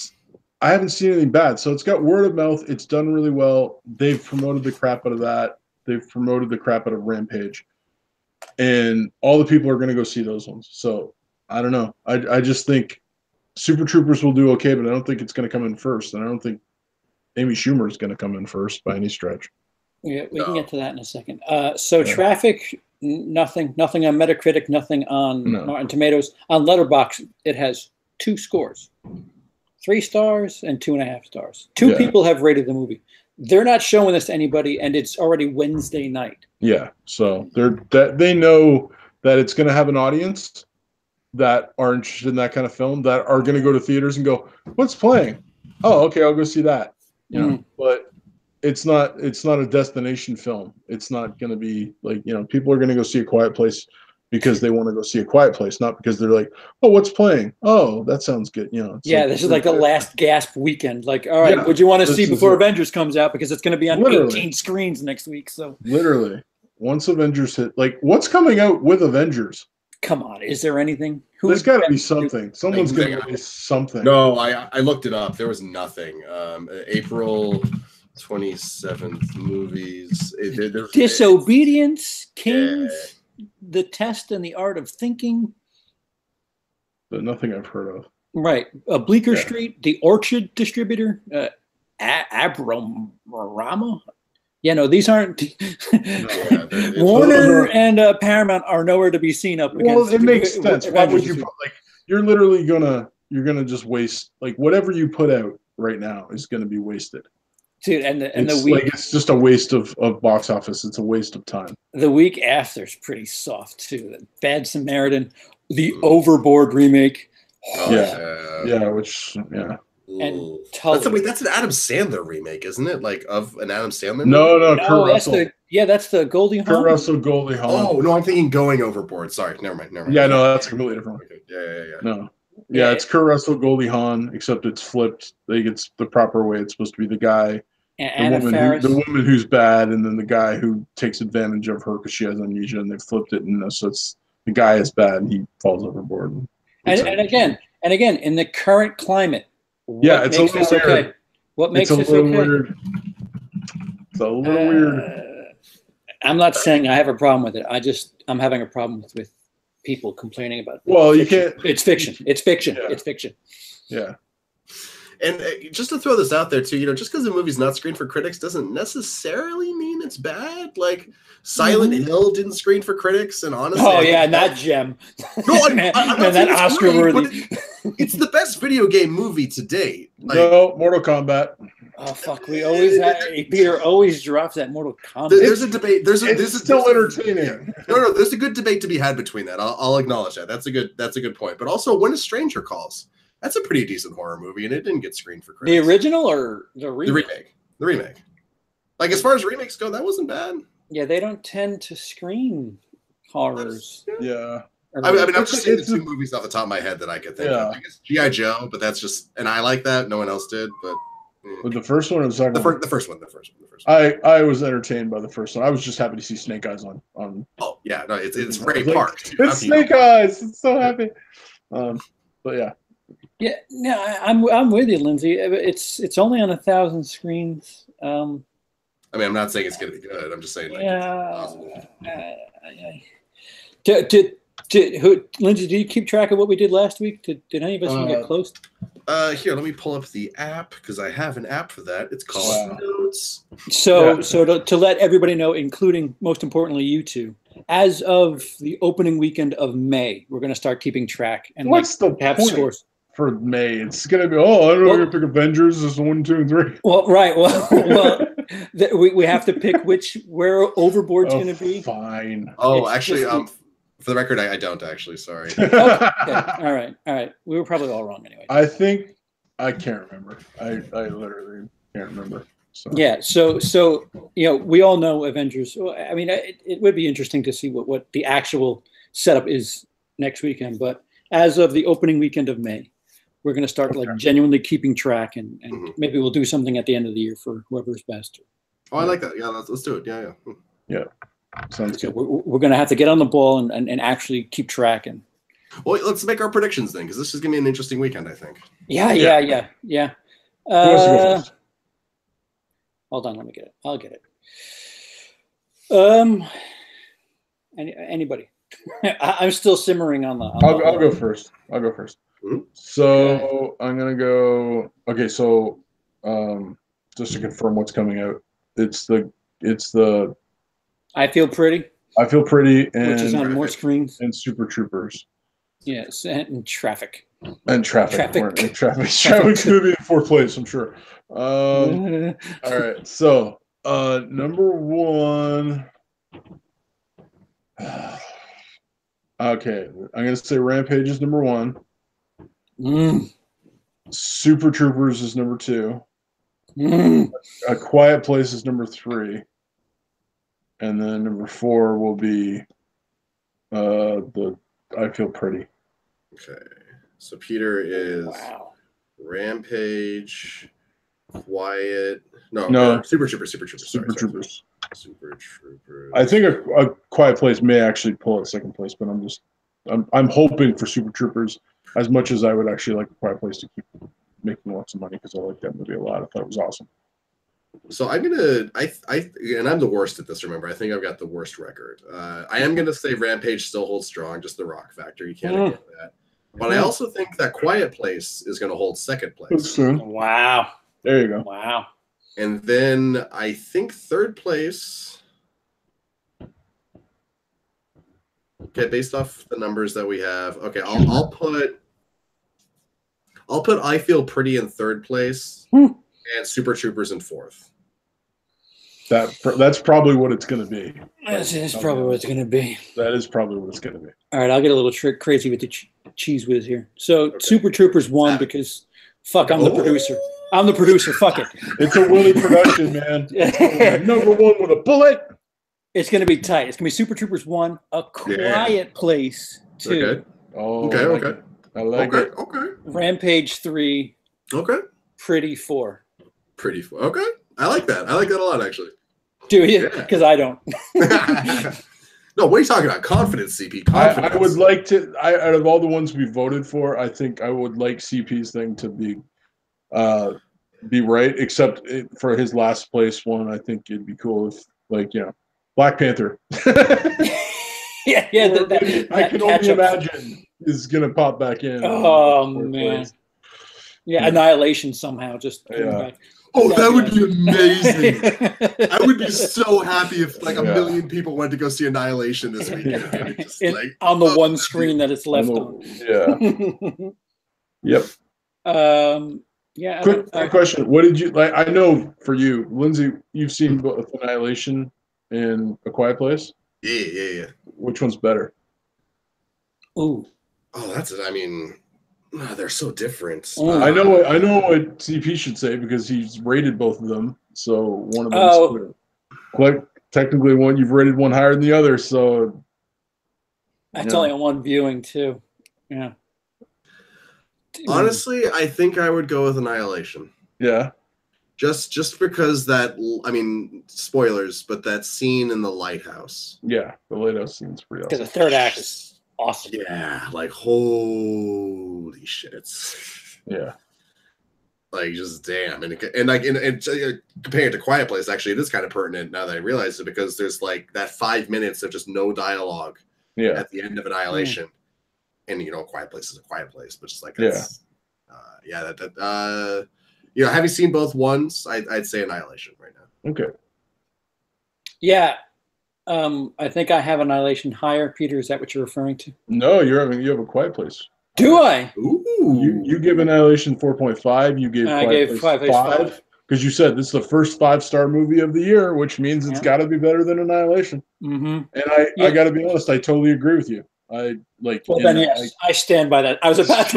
haven't seen anything bad. So it's got word of mouth. It's done really well. They've promoted the crap out of that. They've promoted the crap out of Rampage. And all the people are going to go see those ones. So I don't know. I just think Super Troopers will do okay, but I don't think it's going to come in first. And I don't think Amy Schumer is going to come in first by any stretch. Yeah, we can get to that in a second. Traffic, nothing on Metacritic, nothing on Rotten Tomatoes. On Letterboxd, it has 2 scores, 3 stars and 2.5 stars. 2 people have rated the movie. they're not showing this to anybody, and it's already Wednesday night. Yeah, so they know that it's going to have an audience that are interested in that kind of film, that are going to go to theaters and go, "What's playing? Oh, okay, I'll go see that." You know, but it's not a destination film. It's not going to be like, people are going to go see A Quiet Place because they want to go see A Quiet Place, not because they're like, "Oh, what's playing? Oh, that sounds good." This is like the last gasp weekend. Like, all right, what do you want to see before Avengers comes out? Because it's going to be on 18 screens next week. So literally, once Avengers hit, like, what's coming out with Avengers? Come on, is there anything? There's got to be something. Someone's going to release something. No, I looked it up. There was nothing. April 27th movies. Disobedience, Kings, The Test and the Art of Thinking. But nothing I've heard of. Right. Bleecker Street, The Orchard Distributor, Abramorama. Yeah, no, these aren't. Warner and Paramount are nowhere to be seen up against. Well, it makes sense. Why would you you're literally gonna just waste, like, whatever you put out right now is gonna be wasted. Dude, and the week, like, it's just a waste of box office. It's a waste of time. The week after is pretty soft too. Bad Samaritan, the Overboard remake. And that's an Adam Sandler remake, isn't it? Like, of an Adam Sandler movie? No, Kurt Russell. That's the Goldie Hawn. Kurt Russell, Goldie Hawn. Oh, no, I'm thinking Going Overboard. Sorry, never mind. Yeah, no, that's a completely different one. Okay. Yeah. No. Yeah, it's Kurt Russell, Goldie Hawn, except it's flipped. Like, it's the proper way. It's supposed to be the guy, the woman who's bad, and then the guy who takes advantage of her because she has amnesia, and they flipped it, and so it's the guy is bad, and he falls overboard. And again, in the current climate, it's a little weird. Okay? What makes this okay? Weird. It's a little weird. I'm not saying I have a problem with it. I'm having a problem with people complaining about it. Well, you can't. It's fiction. It's fiction. Yeah. It's fiction. Yeah. And just to throw this out there too, just because the movie's not screened for critics doesn't necessarily mean it's bad. Like, Silent Hill didn't screen for critics, and honestly, not Gem. No, I'm not that Oscar worthy. It's the best video game movie to date. Like, no, Mortal Kombat. Oh fuck! We always Peter always drops that Mortal Kombat. There's a debate. There's still entertaining. No. There's a good debate to be had between that. I'll acknowledge that. That's a good point. But also, When a Stranger Calls. That's a pretty decent horror movie, and it didn't get screened for critics. The original or the remake? The remake. Like, as far as remakes go, that wasn't bad. Yeah, they don't tend to screen horrors. Yeah. I mean, I'm just saying the two movies off the top of my head that I could think of. I guess G.I. Joe, but that's just, and I like that. No one else did, but. But the first one or the second one? The first one. I was entertained by the first one. I was just happy to see Snake Eyes on. Oh yeah, no, it's Ray Park. It's Snake Eyes. It's so happy. But yeah. Yeah, no, I'm with you, Lindsay. It's only on 1,000 screens. I mean, I'm not saying it's going to be good. I'm just saying, like, Lindsay, do you keep track of what we did last week? Did any of us get close? Here, let me pull up the app because I have an app for that. It's called Notes. So to let everybody know, including most importantly you two, as of the opening weekend of May, we're going to start keeping track and what's the have point scores for May? It's going to be I don't know. We're going to pick Avengers as 1, 2, and 3. Well, right. Well, we have to pick where Overboard's going to be. Fine. Oh, actually, for the record, I don't actually. Sorry. Okay. All right. We were probably all wrong anyway. I think I can't remember. I literally can't remember. So. Yeah. So we all know Avengers. I mean, it would be interesting to see what the actual setup is next weekend. But as of the opening weekend of May, we're going to start like genuinely keeping track, and maybe we'll do something at the end of the year for whoever's best. Oh, I like that. Yeah, let's do it. Yeah. Sounds good. We're going to have to get on the ball and actually keep track. Well, let's make our predictions then, because this is going to be an interesting weekend, I think. Yeah. Hold on, let me get it. I'll get it. Anybody? I'm still simmering on the. I'll go first. Mm-hmm. So I'm gonna go. Okay, so just to confirm what's coming out, it's the. I Feel Pretty. And which is on more screens. And Super Troopers. Yes, and Traffic. And Traffic. Traffic's going to be in fourth place, I'm sure. All right. So, number one. Okay. I'm going to say Rampage is number one. Super Troopers is number two. A Quiet Place is number three. And then number four will be the I Feel Pretty. Okay. So Peter is Rampage, Quiet. No. Super Troopers. Super Troopers. I think a Quiet Place may actually pull at second place, but I'm hoping for Super Troopers as much as I would actually like a Quiet Place to keep making lots of money because I like that movie a lot. I thought it was awesome. So I'm gonna, and I'm the worst at this. Remember, I think I've got the worst record. I am gonna say Rampage still holds strong, just the rock factor. You can't ignore that. But I also think that Quiet Place is gonna hold second place. Wow. There you go. Wow. And then I think third place. Okay, based off the numbers that we have. Okay, I'll put I Feel Pretty in third place. And Super Troopers in fourth. That's probably what it's going to be. That is probably what it's going to be. That is probably what it's going to be. All right, I'll get a little crazy with the cheese whiz here. So Super Troopers won because, fuck, I'm the producer. I'm the producer. Fuck it. It's a Willie production, man. Number one with a bullet. It's going to be tight. It's going to be Super Troopers 1, A Quiet Place 2. Okay. Oh, okay. I like it. Okay. Rampage 3. Okay. Pretty 4. Okay. I like that. I like that a lot, actually. Do you? Because I don't. No, what are you talking about? Confidence, CP. Confidence. I would like to. Out of all the ones we voted for, I think I would like CP's thing to be right. Except for his last place one, I think it'd be cool if, Black Panther. Yeah. I can only imagine is gonna pop back in. Oh man. Yeah, Annihilation somehow just. Yeah. Oh, that would be amazing. I would be so happy if a million people went to go see Annihilation this weekend. On the one screen that it's left on. Yeah. Yep. Yeah. Quick question. What did you like? I know for you, Lindsay, you've seen both Annihilation and A Quiet Place? Yeah. Which one's better? Ooh. Oh, that's it. I mean, they're so different. I know what CP should say because he's rated both of them. So one of them is technically one you've rated one higher than the other. So that's only on one viewing too. Yeah. Honestly, I think I would go with Annihilation. Yeah. Just because spoilers, but that scene in the lighthouse. Yeah, the lighthouse scene's pretty awesome. Because the third act is awesome. Yeah, holy shit. Yeah. Just damn. And comparing it to Quiet Place, actually, it is kind of pertinent now that I realize it because there's that 5 minutes of just no dialogue at the end of Annihilation. And, Quiet Place is a quiet place, but just having seen both ones, I'd say Annihilation right now. Okay. Yeah. I think I have Annihilation higher. Peter, is that what you're referring to? No, you have A Quiet Place. Do I? Ooh. You give Annihilation 4.5. You gave Quiet Place 5 because you said this is the first 5-star movie of the year, which means it's got to be better than Annihilation. Mm-hmm. And I got to be honest, I totally agree with you. I stand by that. I was about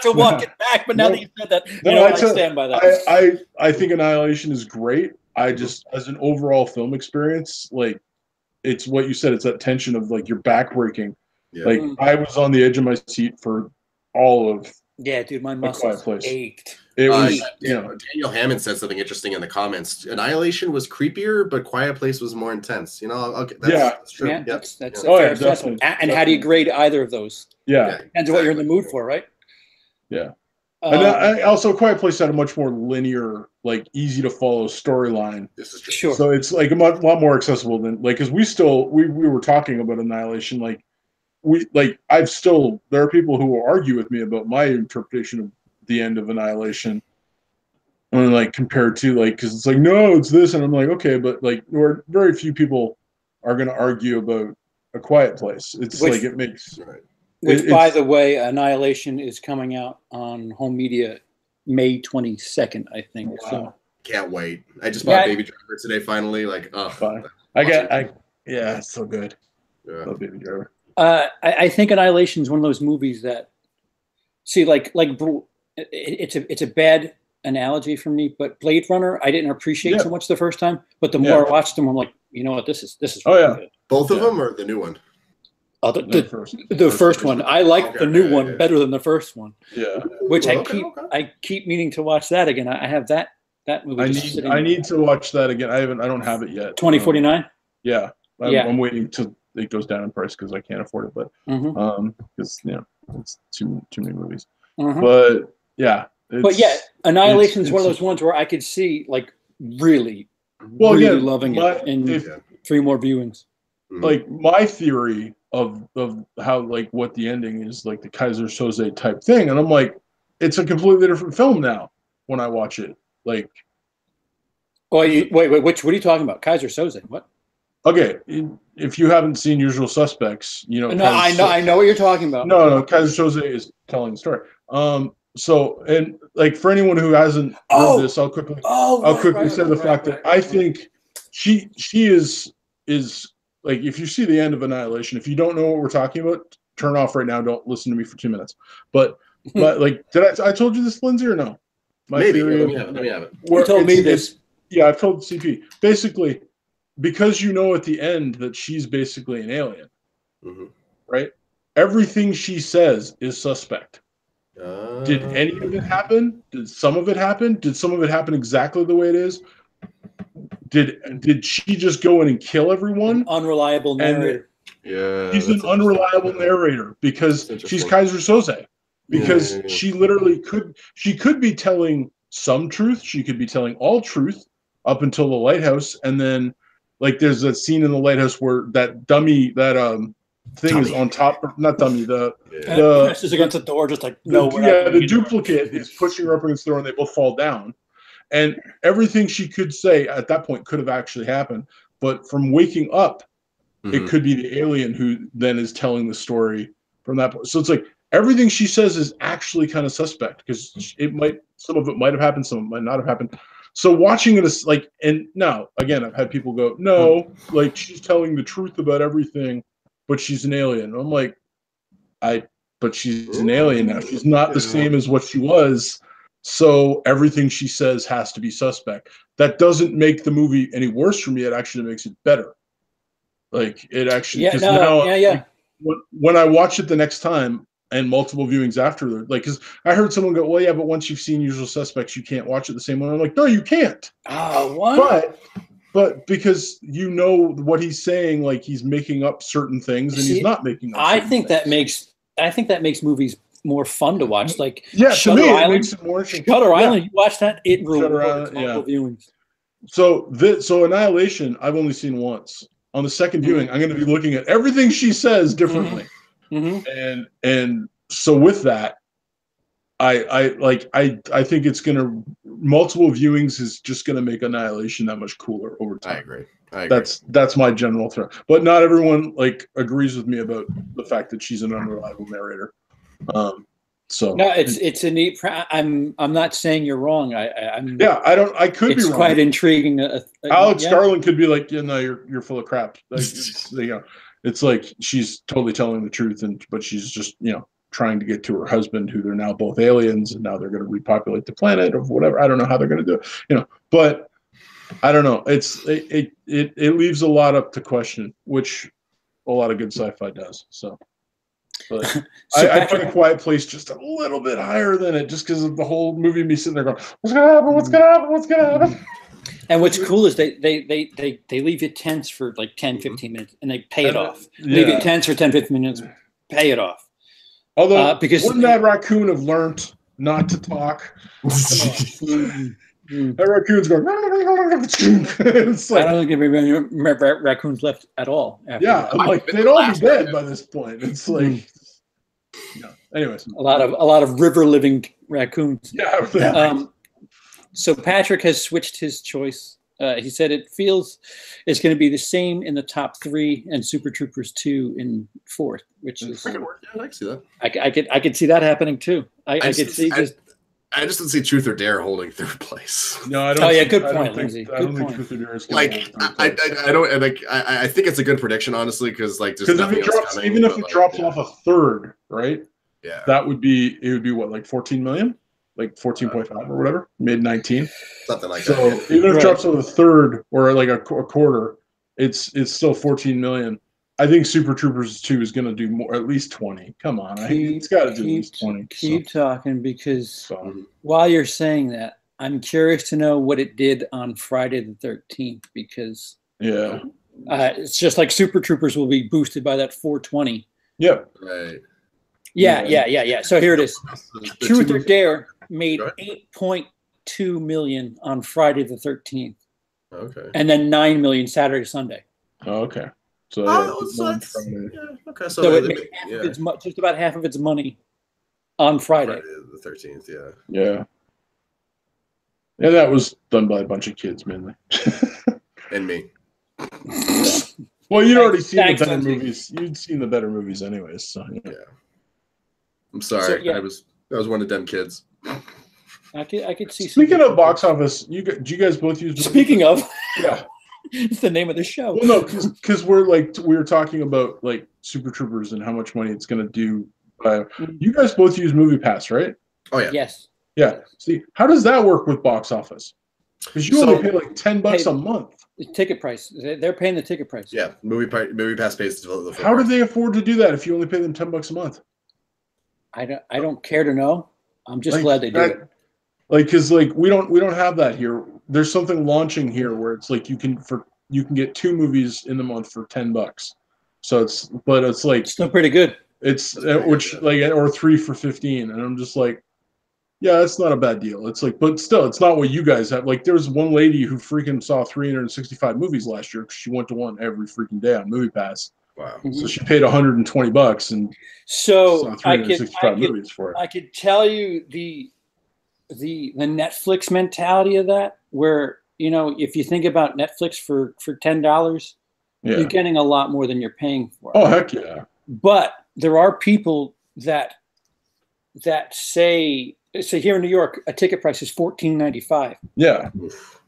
to walk it back, but now that you said that, I stand by that. I think Annihilation is great. I just, as an overall film experience, it's what you said. It's that tension of you're backbreaking. Yeah. I was on the edge of my seat for all of. Yeah, dude, my muscles ached. It was, Daniel Hammond said something interesting in the comments. Annihilation was creepier, but Quiet Place was more intense. That's true. Yeah, that's a fair assessment. And how do you grade either of those? Yeah. Depends on what you're in the mood for, right? Yeah. And also, Quiet Place had a much more linear, easy to follow storyline. This is true. Sure. So it's a lot more accessible than because we were talking about Annihilation. There are people who will argue with me about my interpretation of the end of Annihilation, and compared to because it's no, it's this, and I'm okay, but very few people are going to argue about A Quiet Place. It's it makes Which, by the way, Annihilation is coming out on home media May 22nd, I think. Wow. So can't wait. I just bought Baby Driver today. Finally, like, it's so good. Yeah. Love Baby Driver. I think Annihilation is one of those movies that, see, like it's a bad analogy for me, but Blade Runner I didn't appreciate so much the first time, but the more I watched them, I'm like, you know what, this is really good. Both of them or the new one? Oh, the first one. I like the new one better than the first one. Yeah, which I keep meaning to watch that again. I have that movie. I need to watch that again. I don't have it yet. 2049. Yeah, I'm waiting till it goes down in price because I can't afford it. But because it's too many movies. But yeah. Annihilation is one of those ones where I could see like really loving it in 3 more viewings. Like my theory of how like what the ending is, like the Kaiser Soze type thing, and I'm like, it's a completely different film now when I watch it. Like, wait, what are you talking about? Kaiser Soze? What? Okay, if you haven't seen Usual Suspects, No, I know what you're talking about. No, Kaiser Soze is telling the story. So, and like for anyone who hasn't heard this, I'll quickly say the fact that I think she is like, if you see the end of Annihilation, if you don't know what we're talking about, turn off right now. Don't listen to me for 2 minutes. But like, I told you this, Lindsay, or no? Maybe. Let me have it. You told me this. Yeah, I've told CP. Basically, because you know at the end that she's basically an alien, right? Everything she says is suspect. Did any of it happen? Did some of it happen? Did some of it happen exactly the way it is? Did she just go in and kill everyone? Unreliable narrator. She's an unreliable narrator because she's Kaiser Soze. Because she literally could be telling some truth. She could be telling all truth up until the lighthouse, and then like there's that scene in the lighthouse where that thing is on top. Not dummy. The presses against the door, just like the duplicate is pushing her up against the door, and they both fall down. And everything she could say at that point could have actually happened, but from waking up, it could be the alien who then is telling the story from that point. So it's like everything she says is actually kind of suspect because some of it might have happened, some of it might not have happened. So watching it is like, and now again, I've had people go, no, like she's telling the truth about everything, but she's an alien. I'm like, but she's an alien now. She's not the same as what she was. So everything she says has to be suspect. That doesn't make the movie any worse for me. It actually makes it better. Like it actually, when I watch it the next time and multiple viewings after, like, because I heard someone go, well, yeah, but once you've seen Usual Suspects, you can't watch it the same way. I'm like, no, you can't. What? But because you know what he's saying, like he's making up certain things and he's not making up. I think that makes movies more fun to watch. Like Shutter Island, it makes it more interesting. Shutter Island, you watch that, it rewards multiple viewings. So Annihilation, I've only seen once. On the second viewing, I'm going to be looking at everything she says differently, and so with that, I think it's going to multiple viewings is just going to make Annihilation that much cooler over time. I agree. That's my general thought. But not everyone like agrees with me about the fact that she's an unreliable narrator. So no, it's a neat. I'm not saying you're wrong. I could be wrong. It's quite intriguing. Alex Garland could be like, yeah, no, you're full of crap. Like, it's like she's totally telling the truth, but she's just trying to get to her husband, who they're now both aliens, and now they're going to repopulate the planet or whatever. I don't know how they're going to do it, but I don't know. It leaves a lot up to question, which a lot of good sci-fi does. So. But I put A Quiet Place just a little bit higher than it, just because of the whole movie. Me sitting there going, "What's gonna happen? What's gonna happen? What's gonna happen?" And what's cool is they leave you tense for like 10, 15 minutes, and they pay it off. Leave you tense for 10, 15 minutes, pay it off. Although, because wouldn't that raccoon have learned not to talk? That raccoon's going. It's like, I don't think there are raccoons left at all. I'm like, they'd all be dead by this point. It's like, anyways, a lot of river living raccoons. Yeah. So Patrick has switched his choice He said it feels it's going to be the same in the top 3 and Super Troopers 2 in 4th, which is I can see that. I could see that happening too. I could see just. I just didn't see Truth or Dare holding 3rd place. No, I don't. Oh yeah, think, good I point, don't Lindsay. think, I don't think Truth or Dare is gonna hold third place. I don't like. I think it's a good prediction, honestly, because like there's nothing else coming. Even if it drops off a third, right? Yeah, that would be what, like 14 million, like 14.5 or whatever, mid 19, something like so that. So even if it drops off a third or like a quarter, it's still 14 million. I think Super Troopers 2 is going to do more, at least 20. Come on, it's got to do at least 20. Keep talking, because while you're saying that, I'm curious to know what it did on Friday the 13th, because it's just like Super Troopers will be boosted by that 420. Yep. Right. Yeah. So here it is. Truth or Dare made 8.2 million on Friday the 13th. Okay. And then 9 million Saturday, Sunday. Oh, okay. So, okay. So it made just about half of its money on Friday the 13th. Yeah. Yeah, that was done by a bunch of kids mainly. And me. Well, you'd already seen the better movies. You'd seen the better movies anyways. So yeah. I'm sorry. I was one of them kids. I could see. Speaking of box office, do you guys both use? Speaking of, yeah, it's the name of the show. Well, no, because we were talking about like Super Troopers and how much money it's going to do. You guys both use MoviePass, right? Oh yeah. Yes. Yeah. See, how does that work with box office? Because you only pay like $10 a month. Ticket price. They're paying the ticket price. Yeah, MoviePass pays the How do they afford to do that if you only pay them $10 a month? I don't care to know. I'm just glad they do it. Like, because like we don't have that here. There's something launching here where it's like you can get 2 movies in the month for $10. So it's like still pretty good. It's or 3 for 15, and I'm just like, yeah, that's not a bad deal. It's like, but still, it's not what you guys have. Like, there was one lady who freaking saw 365 movies last year because she went to one every freaking day on MoviePass. Wow! So she paid $120 and saw 365 movies for it. I could tell you the Netflix mentality of that, where if you think about Netflix for $10, you're getting a lot more than you're paying for. Oh heck yeah! But there are people that say here in New York, a ticket price is $14.95. Yeah,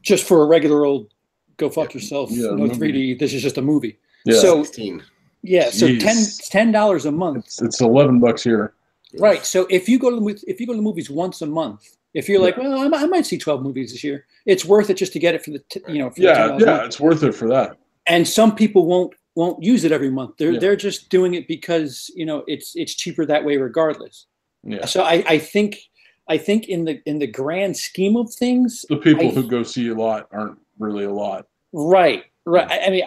just for a regular old go fuck yourself. No movie. 3D. This is just a movie. Yeah. So 16. Yeah, so $10 a month. It's $11 here. Right. So if you go to the movies once a month, if you're like, well, I might see 12 movies this year, it's worth it just to get it for the it's worth it for that. And some people won't use it every month. They're just doing it because it's cheaper that way regardless. Yeah. So I think in the grand scheme of things, the people who go see a lot aren't really a lot. Right. Right. I mean,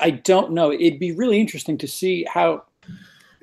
I don't know. It'd be really interesting to see how.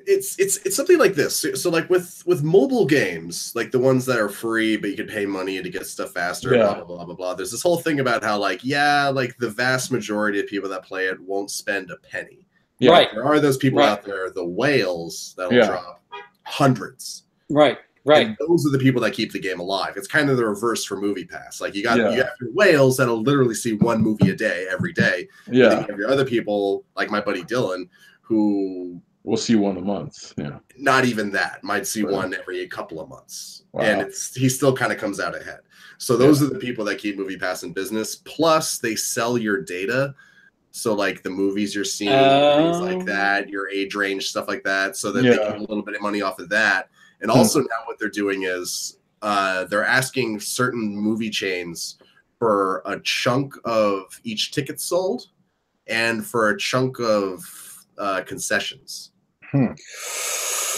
It's something like this. So like with mobile games, like the ones that are free, but you can pay money to get stuff faster, blah, blah, blah, blah, blah. There's this whole thing about how like the vast majority of people that play it won't spend a penny. Yeah. Right. There are those people out there, the whales that'll drop hundreds. Right. Right. And those are the people that keep the game alive. It's kind of the reverse for MoviePass. Like you have your whales that'll literally see one movie a day every day. Yeah. And then you have your other people, like my buddy Dylan, who will see one a month. Yeah. Not even that. Might see one every couple of months. Wow. And he still kind of comes out ahead. So those are the people that keep MoviePass in business. Plus they sell your data. So like the movies you're seeing, things like that, your age range, stuff like that. So that they get a little bit of money off of that. And also now what they're doing is they're asking certain movie chains for a chunk of each ticket sold and for a chunk of concessions. I'm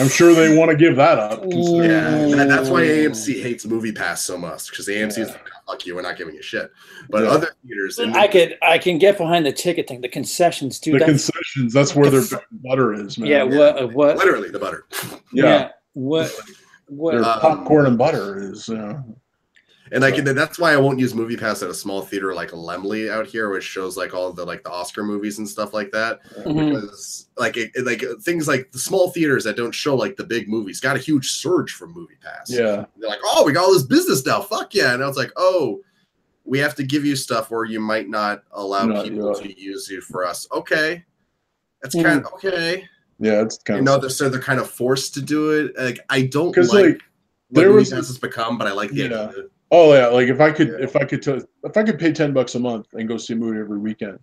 sure they want to give that up. Yeah, that's why AMC hates MoviePass so much, because AMC is like, fuck you, we're not giving a shit. But other theaters, I can get behind the ticket thing, the concessions, dude. Concessions, that's where their butter is, man. Yeah, what? Literally the butter. Yeah. What? Their popcorn and butter is. And that's why I won't use MoviePass at a small theater like a Lemley out here, which shows like all the the Oscar movies and stuff like that. Because things like the small theaters that don't show like the big movies got a huge surge from MoviePass. Yeah, they're like, oh, we got all this business now. Fuck yeah! And I was like, oh, we have to give you stuff where you might not allow people to use you for us. Okay, that's kind of okay. Yeah, it's kind of. They're kind of forced to do it. Like I don't like what movie pass has become, but I like the idea. Oh yeah, like if I could pay $10 a month and go see a movie every weekend,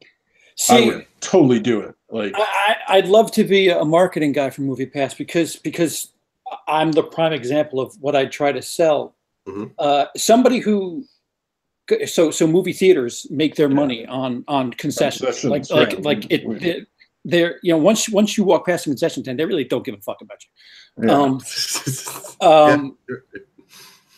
I would totally do it. Like I'd love to be a marketing guy for Movie Pass because I'm the prime example of what I try to sell. Somebody who so movie theaters make their money on concessions. They're once you walk past a concession tent, they really don't give a fuck about you.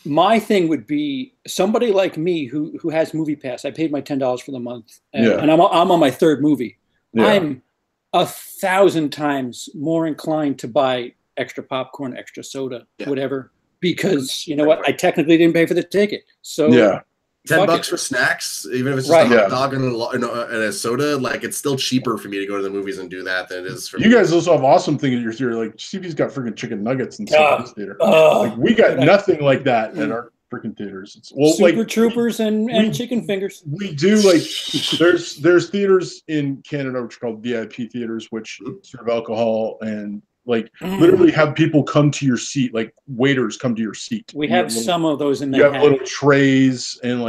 My thing would be somebody like me who has Movie Pass. I paid my $10 for the month, and I'm on my third movie. I'm 1,000 times more inclined to buy extra popcorn, extra soda, whatever, because you know what? I technically didn't pay for the ticket. So $10 for snacks, even if it's just a hot dog and a soda, like it's still cheaper for me to go to the movies and do that than it is for you guys also have awesome things at your theater. Like CB's got freaking chicken nuggets and stuff in this theater. Like we got nothing like that at our freaking theaters. It's Super Troopers and chicken fingers. We do like there's theaters in Canada which are called VIP theaters, which serve alcohol and like literally have people come to your seat, like waiters come to your seat. We have some of those in there. You have little trays and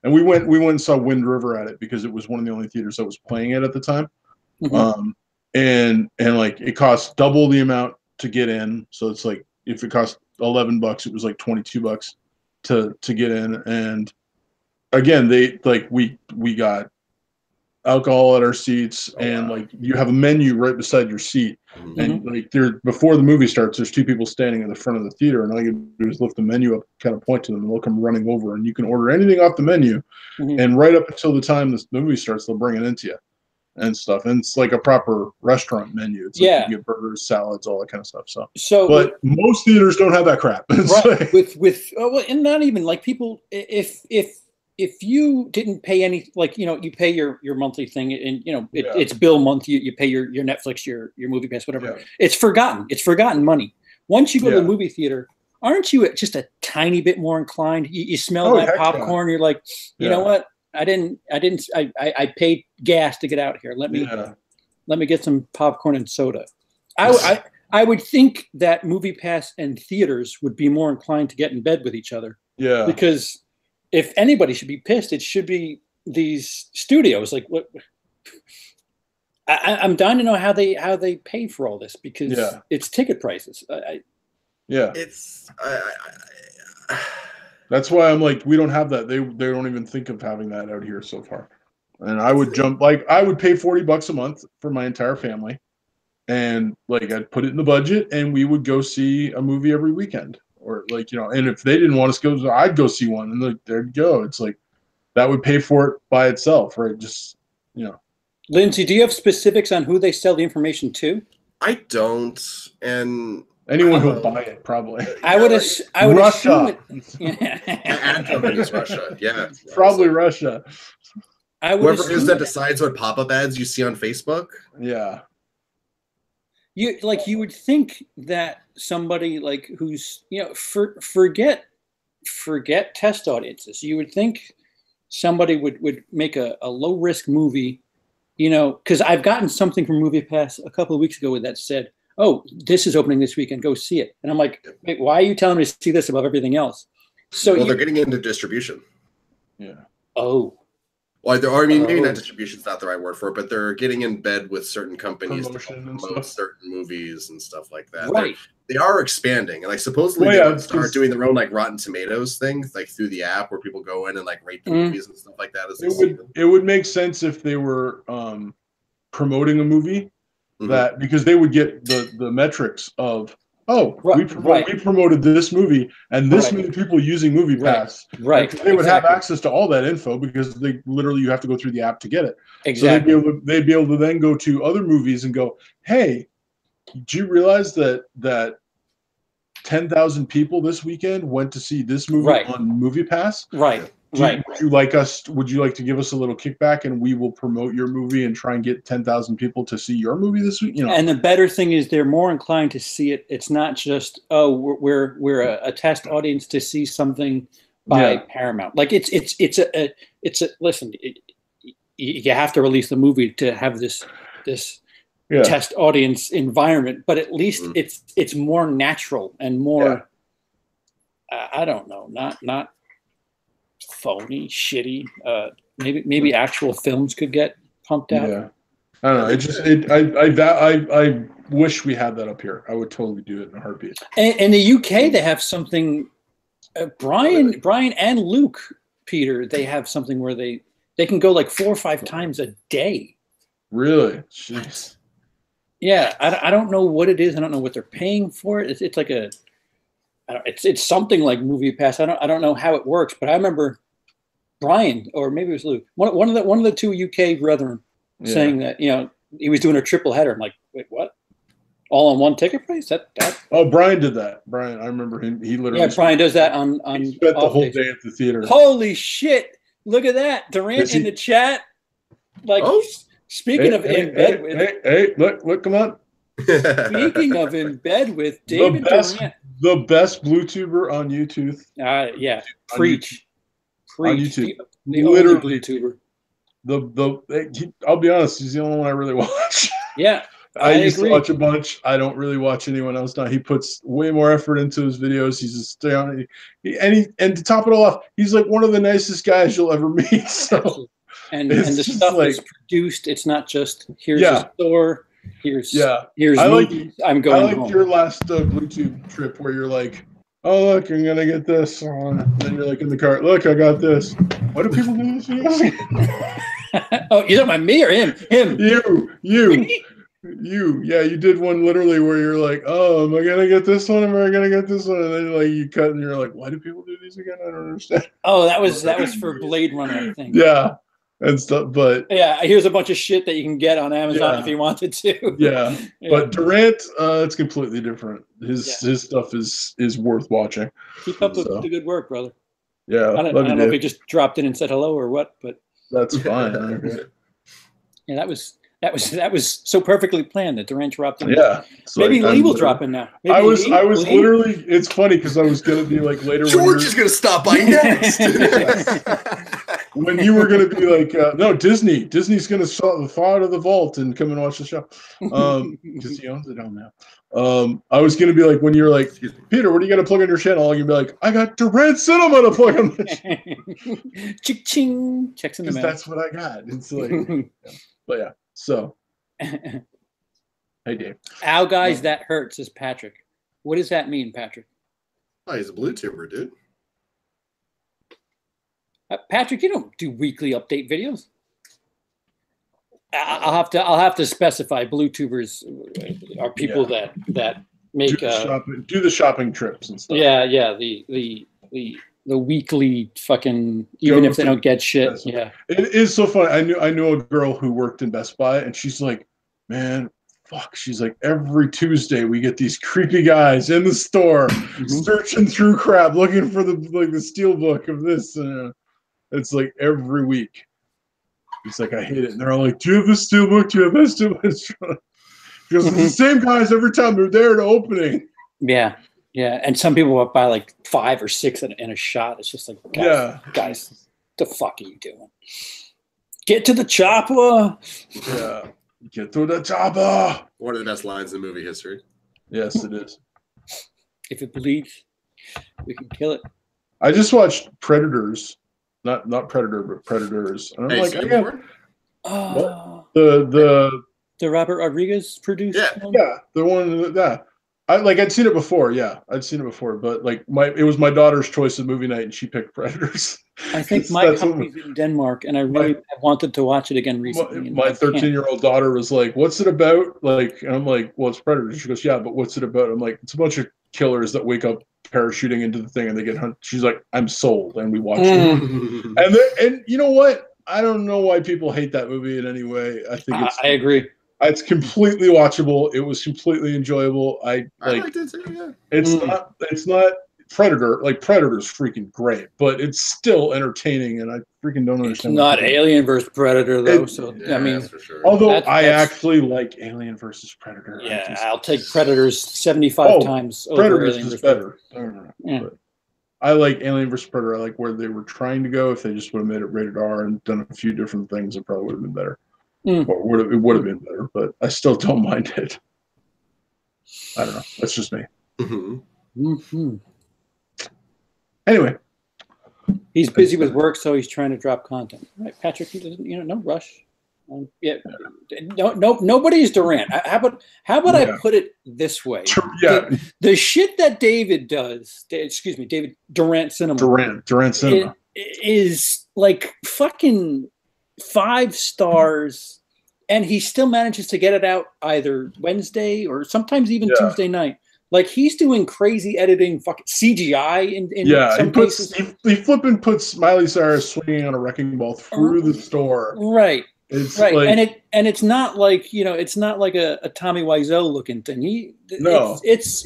we went and saw Wind River at it because it was one of the only theaters that was playing it at the time. And like it costs double the amount to get in. So it's like if it cost $11, it was like $22 to get in. And again, we got alcohol at our seats, and like you have a menu right beside your seat, and like before the movie starts, there's two people standing in the front of the theater, and all you do is lift the menu up, kind of point to them, and they'll come running over, and you can order anything off the menu, and right up until the time the movie starts, they'll bring it into you and stuff, and it's like a proper restaurant menu. It's like you get burgers, salads, all that kind of stuff. But most theaters don't have that crap. Right. And not even like people if you didn't pay any, like, you pay your monthly thing and, it's bill month, you pay your Netflix, your Movie Pass, whatever. Yeah. It's forgotten money. Once you go to the movie theater, aren't you just a tiny bit more inclined? You smell that popcorn. You're like, you know what? I paid gas to get out here. Let me get some popcorn and soda. I would think that Movie Pass and theaters would be more inclined to get in bed with each other. Yeah. Because if anybody should be pissed, it should be these studios. Like, what? I'm dying to know how they pay for all this, because it's ticket prices. That's why I'm like, we don't have that. They don't even think of having that out here so far. And I would I would pay $40 a month for my entire family, and like I'd put it in the budget, and we would go see a movie every weekend. Or like, and if they didn't want us to go, I'd go see one, and like, there'd go. It's like that would pay for it by itself, right? Just, Lindsay, do you have specifics on who they sell the information to? I don't, and anyone who'll buy it probably. I would Russia. Assume it. Ad company's Russia. Yeah, probably Russia. Whoever it is that decides what pop-up ads you see on Facebook. Yeah. You would think that somebody like who's forget test audiences. You would think somebody would make a low risk movie, because I've gotten something from Movie Pass a couple of weeks ago that said, "Oh, this is opening this weekend. Go see it." And I'm like, "Wait, why are you telling me to see this above everything else?" So they're getting into distribution. Yeah. Oh. Well, maybe not distribution's not the right word for it, but they're getting in bed with certain companies to promote certain movies and stuff like that. Right. They are expanding, and like supposedly they would start doing their own like Rotten Tomatoes thing, like through the app where people go in and like rate the movies and stuff like that. It would make sense if they were promoting a movie that, because they would get the metrics of, we promoted this movie and this many people using Movie Pass. Right. They would have access to all that info, because they literally, you have to go through the app to get it. Exactly. So they'd be able to then go to other movies and go, "Hey, do you realize that 10,000 people this weekend went to see this movie on Movie Pass? Right. Would you like to give us a little kickback, and we will promote your movie and try and get 10,000 people to see your movie this week?" And the better thing is they're more inclined to see it. It's not just, we're a test audience to see something by Paramount. Like it's a listen. You have to release the movie to have this test audience environment, but at least it's more natural and more. I don't know, not phony, shitty. Maybe actual films could get pumped out. Yeah, I don't know. I wish we had that up here. I would totally do it in a heartbeat. And in the UK, they have something. Brian and Luke, Peter, they have something where they can go like 4 or 5 times a day. Really? Jeez. Yeah, I don't know what it is. I don't know what they're paying for it. It's like it's something like Movie Pass. I don't know how it works, but I remember Brian, or maybe it was Luke, one of the 2 UK brethren saying that he was doing a triple header. I'm like, wait, what? All on one ticket price? That Oh, Brian did that. Brian, I remember him. He literally. Yeah, Brian does that on. He spent the whole day at the theater. Holy shit! Look at that, Durant in the chat. Like, speaking of in bed with. Hey, look, come on. Speaking of in bed with David Durant, the best BlueTuber on YouTube. Yeah, preach. On YouTube, the literally BlueTuber. I'll be honest, he's the only one I really watch. Yeah. I used to watch a bunch. I don't really watch anyone else now. He puts way more effort into his videos. He's just stay on it. And to top it all off, he's like one of the nicest guys you'll ever meet. So and the stuff is produced. It's not just here's a store. Here's movies, I'm going home. I like your last BlueTube trip where you're like, oh look, I'm gonna get this. Then you're like in the car. Look, I got this. Why do people do this? Oh, you're talking about me or him? Him. You, you did one literally where you're like, oh, am I gonna get this one? Am I gonna get this one? And then like you cut and you're like, why do people do these again? I don't understand. Oh, that was for Blade Runner, I think. Yeah, and stuff. But yeah, here's a bunch of shit that you can get on Amazon if you wanted to. Yeah, but Durant, it's completely different. His stuff is worth watching. Keep up with the good work, brother. Yeah, I don't know if he just dropped in and said hello or what, but that's fine. Yeah, that was so perfectly planned that Durant dropped in. Yeah, maybe Lee will drop in now. Maybe I was literally. It's funny because I was gonna be like later. George is gonna stop by next. When you were gonna be like, no, Disney's gonna thaw out of the vault and come and watch the show, because he owns it all now. I was gonna be like, when you're like, Peter, what are you gonna plug on your channel? I'm gonna be like, I got Durant Cinema to plug on my channel. Ching, checks in the mail. That's what I got. It's like, but yeah. So, hey Dave. Ow, guys, that hurts, is Patrick. What does that mean, Patrick? Oh, he's a BlueTuber, dude. Patrick, you don't do weekly update videos. I'll have to specify. BlueTubers are people that make do the shopping trips and stuff. Yeah. The weekly fucking, even if they don't get shit. Yeah. It is so funny. I knew a girl who worked in Best Buy, and she's like, man, fuck. She's like, every Tuesday we get these creepy guys in the store searching through crap, looking for the steel book of this. And it's like every week. It's like, I hate it. And they're all like, do you have the steel book? Do you have that steel book? Because it's the same guys every time they're there at opening. Yeah. Yeah, and some people will buy like 5 or 6 in a shot. It's just like, guys, the fuck are you doing? Get to the chopper. Yeah, get to the chopper. One of the best lines in movie history. Yes, it is. If it bleeds, we can kill it. I just watched Predators, not Predator, but Predators. And I'm like, the Robert Rodriguez produced. Yeah, the one that. I'd seen it before, but like it was my daughter's choice of movie night, and she picked Predators. I think my company's in Denmark, and I really wanted to watch it again recently. My 13-year-old daughter was like, "What's it about?" Like, and I'm like, "Well, it's Predators." She goes, "Yeah, but what's it about?" I'm like, "It's a bunch of killers that wake up parachuting into the thing and they get hunted." She's like, "I'm sold," and we watched it. And you know what? I don't know why people hate that movie in any way. I think I agree. It's completely watchable. It was completely enjoyable. I liked it too, yeah. It's not Predator. Like, Predator's freaking great, but it's still entertaining, and I freaking don't understand. It's not Alien versus Predator though. I mean, for sure. Although I actually like Alien versus Predator. Yeah, I'll take Predators 75 times over Predators Alien is versus better. Yeah. I like Alien vs Predator. I like where they were trying to go. If they just would have made it rated R and done a few different things, it probably would have been better. Or it would have been better, but I still don't mind it. I don't know. That's just me. Anyway, he's busy with work, so he's trying to drop content. Right, Patrick? He doesn't, no rush. Nobody's Durant. How about I put it this way? The shit that David does, David Durant Cinema. Durant Cinema is like fucking 5 stars, and he still manages to get it out either Wednesday or sometimes even Tuesday night. Like he's doing crazy editing, fucking CGI in some cases. He flipping puts Miley Cyrus swinging on a wrecking ball through the store. Right. It's right, like, and it's not like it's not like a Tommy Wiseau looking thing. It's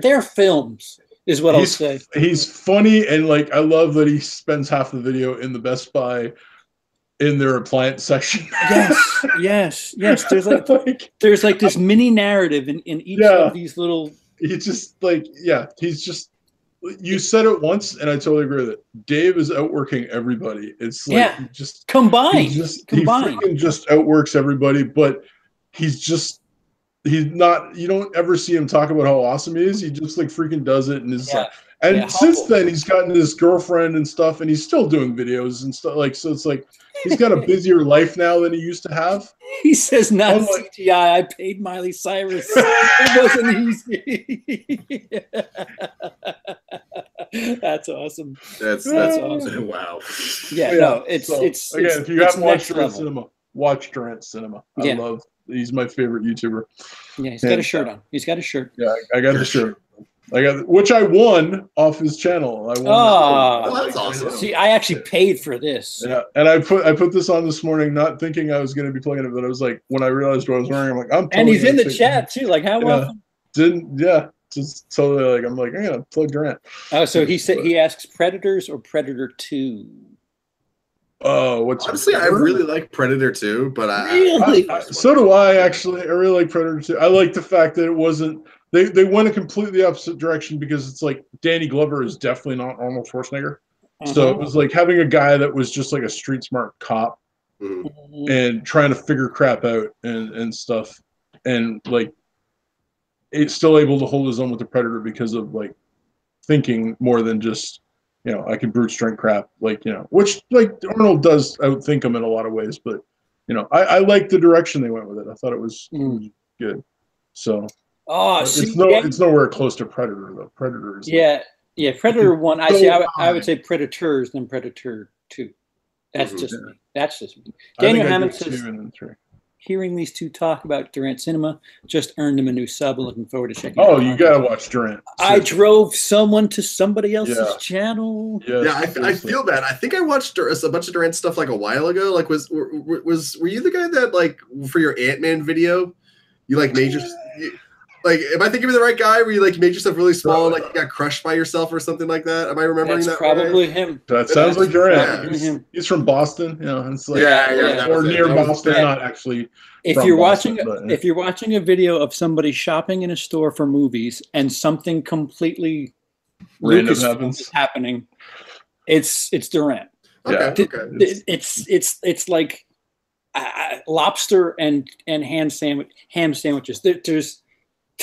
they're films is what I'll say. He's funny, and like I love that he spends half the video in the Best Buy in their appliance section. Yes. There's like this mini narrative in each of these little. He's just like he's just. You said it once, and I totally agree with it. Dave is outworking everybody. It's like he just combined. He freaking just outworks everybody, but he's not. You don't ever see him talk about how awesome he is. He just like freaking does it, and is since then he's gotten his girlfriend and stuff, and he's still doing videos and stuff. Like so, it's like he's got a busier life now than he used to have. He says, "Not CGI. I paid Miley Cyrus. It wasn't easy." That's awesome. That's awesome. Wow. No, it's again. If you haven't watched Durant Cinema, watch Durant Cinema. He's my favorite YouTuber. Yeah, he's got a shirt on. He's got a shirt. Yeah, I got the shirt. Which I won off his channel. That's awesome. See, I actually paid for this. Yeah, and I put this on this morning, not thinking I was going to be plugging it, but I was like, when I realized what I was wearing, I'm like, I'm. Totally and he's in the chat too. Like, how often? Just totally like I'm like, I'm gonna plug Durant. Oh, so he asks Predators or Predator 2. Oh, honestly, I really like Predator 2, but so do I actually. I really like Predator 2. I like the fact that it wasn't. They went a completely opposite direction because it's like Danny Glover is definitely not Arnold Schwarzenegger. So it was like having a guy that was just like a street smart cop and trying to figure crap out and stuff, and like it's still able to hold his own with the Predator because of like thinking more than just I can brute strength crap, like which like Arnold does outthink him in a lot of ways, but I like the direction they went with it. I thought it was good. So it's nowhere close to Predator though. Predator is Predator 1. I would say Predators than Predator 2. That's just me. That's just me. Daniel Hammond says, hearing these two talk about Durant Cinema just earned him a new sub. Looking forward to checking it out. Oh, you gotta watch Durant. I drove someone to somebody else's channel. I feel bad. I think I watched a bunch of Durant stuff like a while ago. Like, were you the guy that like for your Ant-Man video, you like made your like? Am I thinking of the right guy? Where you like made yourself really small, and, like you got crushed by yourself or something like that? Am I remembering that? Probably him. That sounds like Durant. He's from Boston. It's like or near Boston, not actually. If you're watching a video of somebody shopping in a store for movies and something completely random is happening, it's Durant. Okay. It's like lobster and ham sandwiches.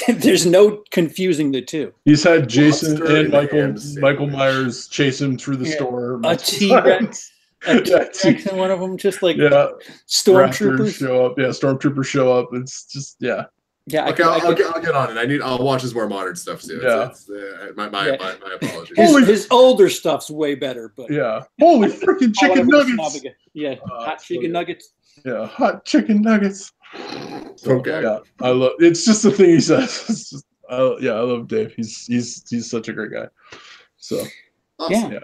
There's no confusing the two. He's had Jason and Michael Myers chase him through the store. A T-Rex. And one of them just like stormtroopers show up. Yeah, stormtroopers show up. It's just Yeah. Okay, I'll get on it. I'll watch his more modern stuff too. My apologies. His older stuff's way better, but holy freaking chicken nuggets! Hot chicken nuggets. Yeah, hot chicken nuggets. Okay. Yeah, I love. It's just the thing he says. It's just, I love Dave. He's such a great guy. So awesome.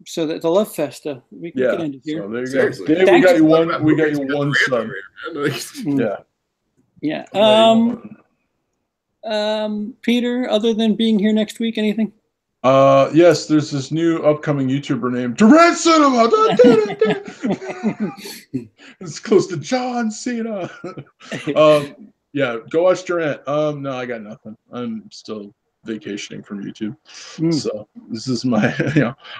So the Love Festa, we can get into here. So there you go. Dave, we got you one. We got you one son. Yeah. Peter, other than being here next week, anything? Yes, there's this new upcoming YouTuber named Durant Cinema. It's close to John Cena. Go watch Durant. No, I got nothing. I'm still vacationing from YouTube. So this is my,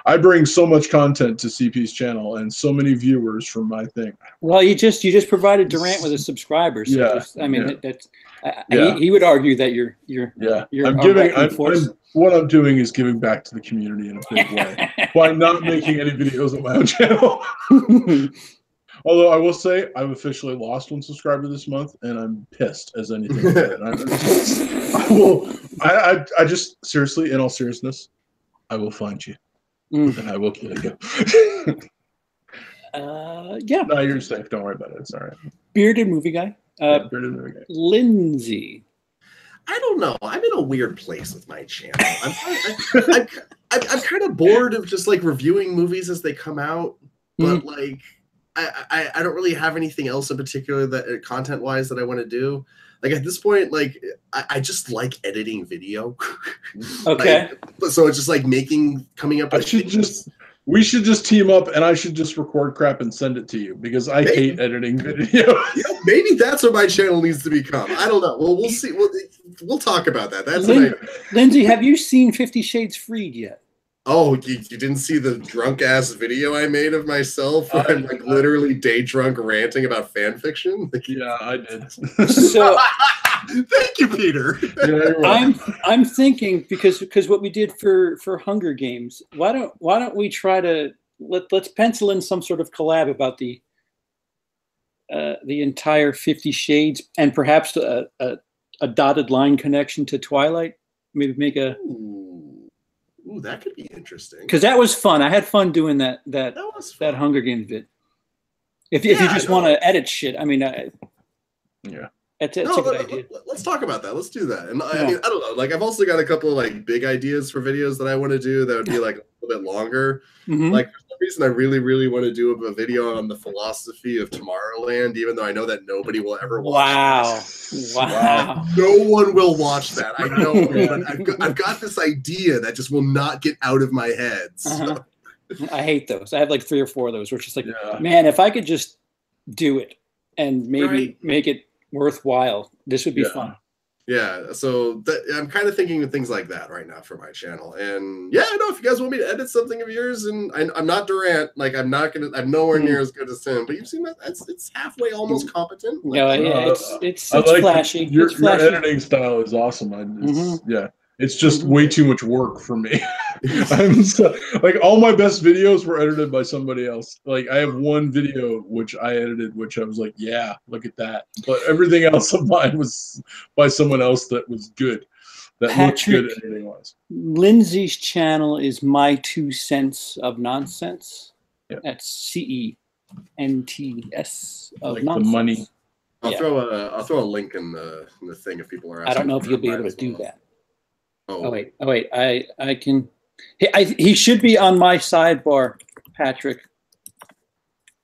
I bring so much content to CP's channel and so many viewers from my thing. Well, you just provided Durant with a subscriber. So just, I mean, that's he would argue that you're what I'm doing is giving back to the community in a big way by not making any videos on my own channel. Although I will say I've officially lost 1 subscriber this month, and I'm pissed as anything. I just seriously, in all seriousness, I will find you and I will kill you. Yeah. No, you're safe. Don't worry about it. It's all right. Bearded movie guy. Bearded movie guy. Lindsay. I don't know. I'm in a weird place with my channel. I'm kind of bored of just like reviewing movies as they come out, but like I don't really have anything else in particular that content wise that I want to do. Like at this point, like I just like editing video. Okay. So it's just like coming up. We should just team up, and I should just record crap and send it to you because I hate editing video. Maybe that's what my channel needs to become. I don't know. Well, we'll see. We'll talk about that. That's Lindsay. Have you seen 50 Shades Freed yet? Oh, you didn't see the drunk ass video I made of myself where I'm like literally day drunk ranting about fan fiction? Yeah, I did. So thank you, Peter. Yeah, I'm thinking because what we did for Hunger Games, why don't we try to let's pencil in some sort of collab about the entire 50 Shades and perhaps a dotted line connection to Twilight. Maybe make a. Ooh, that could be interesting. Because that was fun. I had fun doing that Hunger Games bit. If you just want to edit shit, I mean, that's a good idea. Let's talk about that. Let's do that. And I mean, I don't know. Like, I've also got a couple of like big ideas for videos that I want to do that would be like a little bit longer. Like for some reason, I really, really want to do a video on the philosophy of Tomorrowland, even though I know that nobody will ever watch. Wow. No one will watch that. I know. But I've got this idea that just will not get out of my head. So. I hate those. I have like 3 or 4 of those where it's just like, man, if I could just do it and maybe make it worthwhile, this would be fun. Yeah, so I'm kind of thinking of things like that right now for my channel. And yeah, I know if you guys want me to edit something of yours, and I'm not Durant, like I'm nowhere near as good as him, but you've seen that it's halfway almost competent. Like, it's flashy. Your editing style is awesome. It's just way too much work for me. Like all my best videos were edited by somebody else. Like I have one video which I edited, which I was like, yeah, look at that. But everything else of mine was by someone else that was good. That looked good editing wise. Lindsay's channel is My 2 Cents of Nonsense. Yeah. That's CENTS of like nonsense. The money. I'll throw a link in the thing if people are asking. I don't know if you'll be able to do that. Oh wait! I can. He should be on my sidebar, Patrick.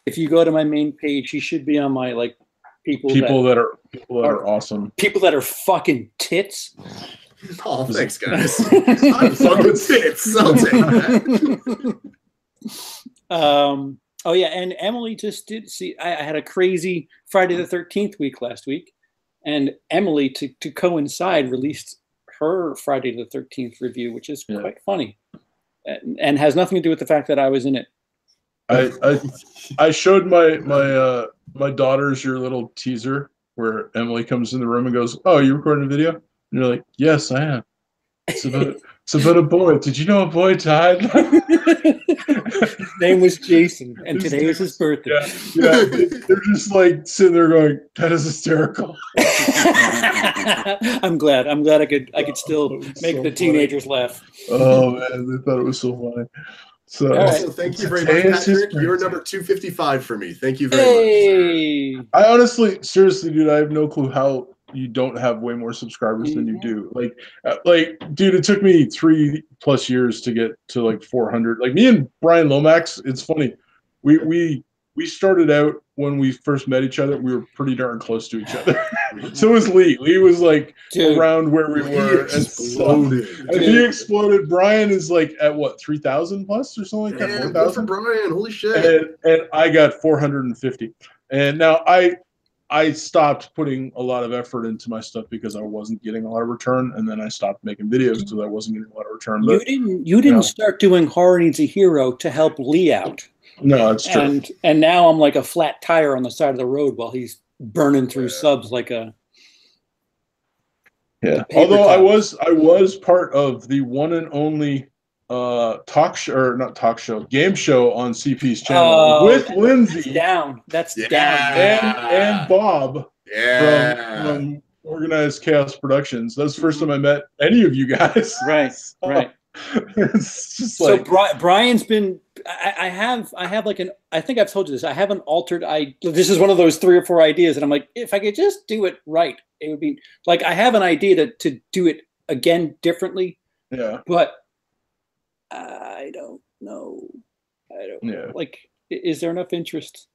If you go to my main page, he should be on my like people that are awesome. People that are fucking tits. Oh, thanks, guys. I'm fucking tits. I'll take that. Oh yeah, and Emily just did see. I had a crazy Friday the 13th week last week, and Emily to coincide released her Friday the 13th review, which is quite funny, and has nothing to do with the fact that I was in it. I showed my daughters your little teaser where Emily comes in the room and goes, "Oh, you recording a video?" And you're like, "Yes, I am. It's about a boy. Did you know a boy died?" His name was Jason, and today was his birthday. Yeah, they're just like sitting there going, "That is hysterical." I'm glad I could still make the teenagers laugh. Oh man, they thought it was so funny. So, so thank you very much, Patrick. You're number 255 for me. Thank you very much. I honestly, seriously, dude, I have no clue how you don't have way more subscribers than you do. Like, dude, it took me 3+ years to get to like 400. Like me and Brian Lomax, it's funny. We started out when we first met each other. We were pretty darn close to each other. So was Lee. Lee was like around where we were. And he exploded. Brian is like at what, 3,000 plus or something like that? 4,000? Good for Brian. Holy shit. And I got 450. And now I I stopped putting a lot of effort into my stuff because I wasn't getting a lot of return, and then I stopped making videos because I wasn't getting a lot of return. But, you didn't start doing Horror Needs a Hero to help Lee out. No, it's true. And now I'm like a flat tire on the side of the road while he's burning through subs like a Although I was part of the one and only game show on CP's channel with Lindsay. That's down. And Bob from Organized Chaos Productions. That's the first time I met any of you guys. Right, right. It's just so Brian's been. I have like I think I've told you this. I have an altered. This is one of those 3 or 4 ideas, and I'm like, if I could just do it right, it would be like I have an idea to do it again differently. Yeah, but I don't know. Know. Like, is there enough interest?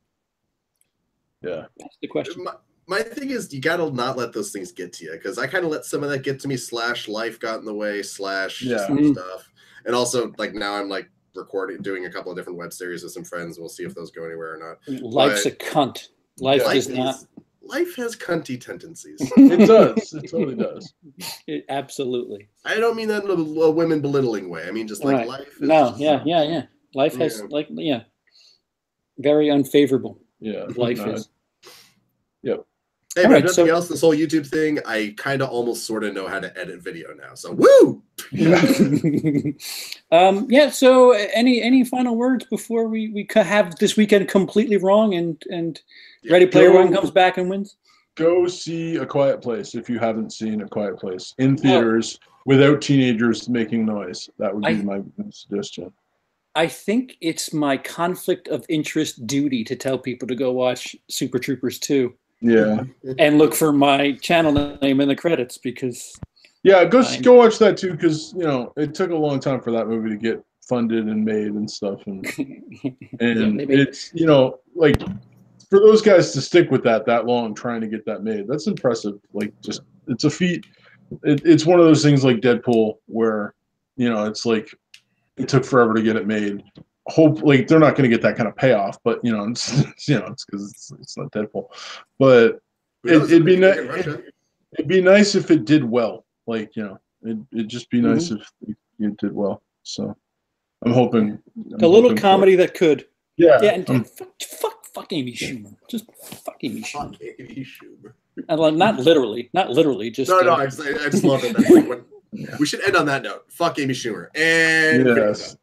Yeah, that's the question. My thing is, you gotta not let those things get to you, because I kind of let some of that get to me. Life got in the way. Stuff, and also like now I'm like doing a couple of different web series with some friends. We'll see if those go anywhere or not. Life's a cunt. Life does not. Life has cunty tendencies. It does. It totally does. Absolutely. I don't mean that in a women belittling way. I mean just like life. Yeah. Life has very unfavorable. Yeah, life is. Yep. Hey, but nothing else, this whole YouTube thing, I kind of almost sort of know how to edit video now. So, woo! So any final words before we have this weekend completely wrong and Ready Player One comes back and wins? Go see A Quiet Place if you haven't seen A Quiet Place in theaters without teenagers making noise. That would be my suggestion. I think it's my conflict of interest duty to tell people to go watch Super Troopers 2. Yeah. And look for my channel name in the credits because. Yeah, go watch that too, because it took a long time for that movie to get funded and made and stuff, and it's like for those guys to stick with that long trying to get that made, that's impressive. Like, just it's a feat. It's one of those things like Deadpool where it's like it took forever to get it made. Hopefully they're not going to get that kind of payoff, but it's because it's not Deadpool. But it'd be nice if it did well. Like it'd just be nice if it did well. So I'm hoping a little comedy that could. Yeah. And fuck Amy Schumer. Just fuck Amy Schumer. Fuck Amy Schumer. Not literally. Just no. I just love it. That's like we should end on that note. Fuck Amy Schumer. And yes.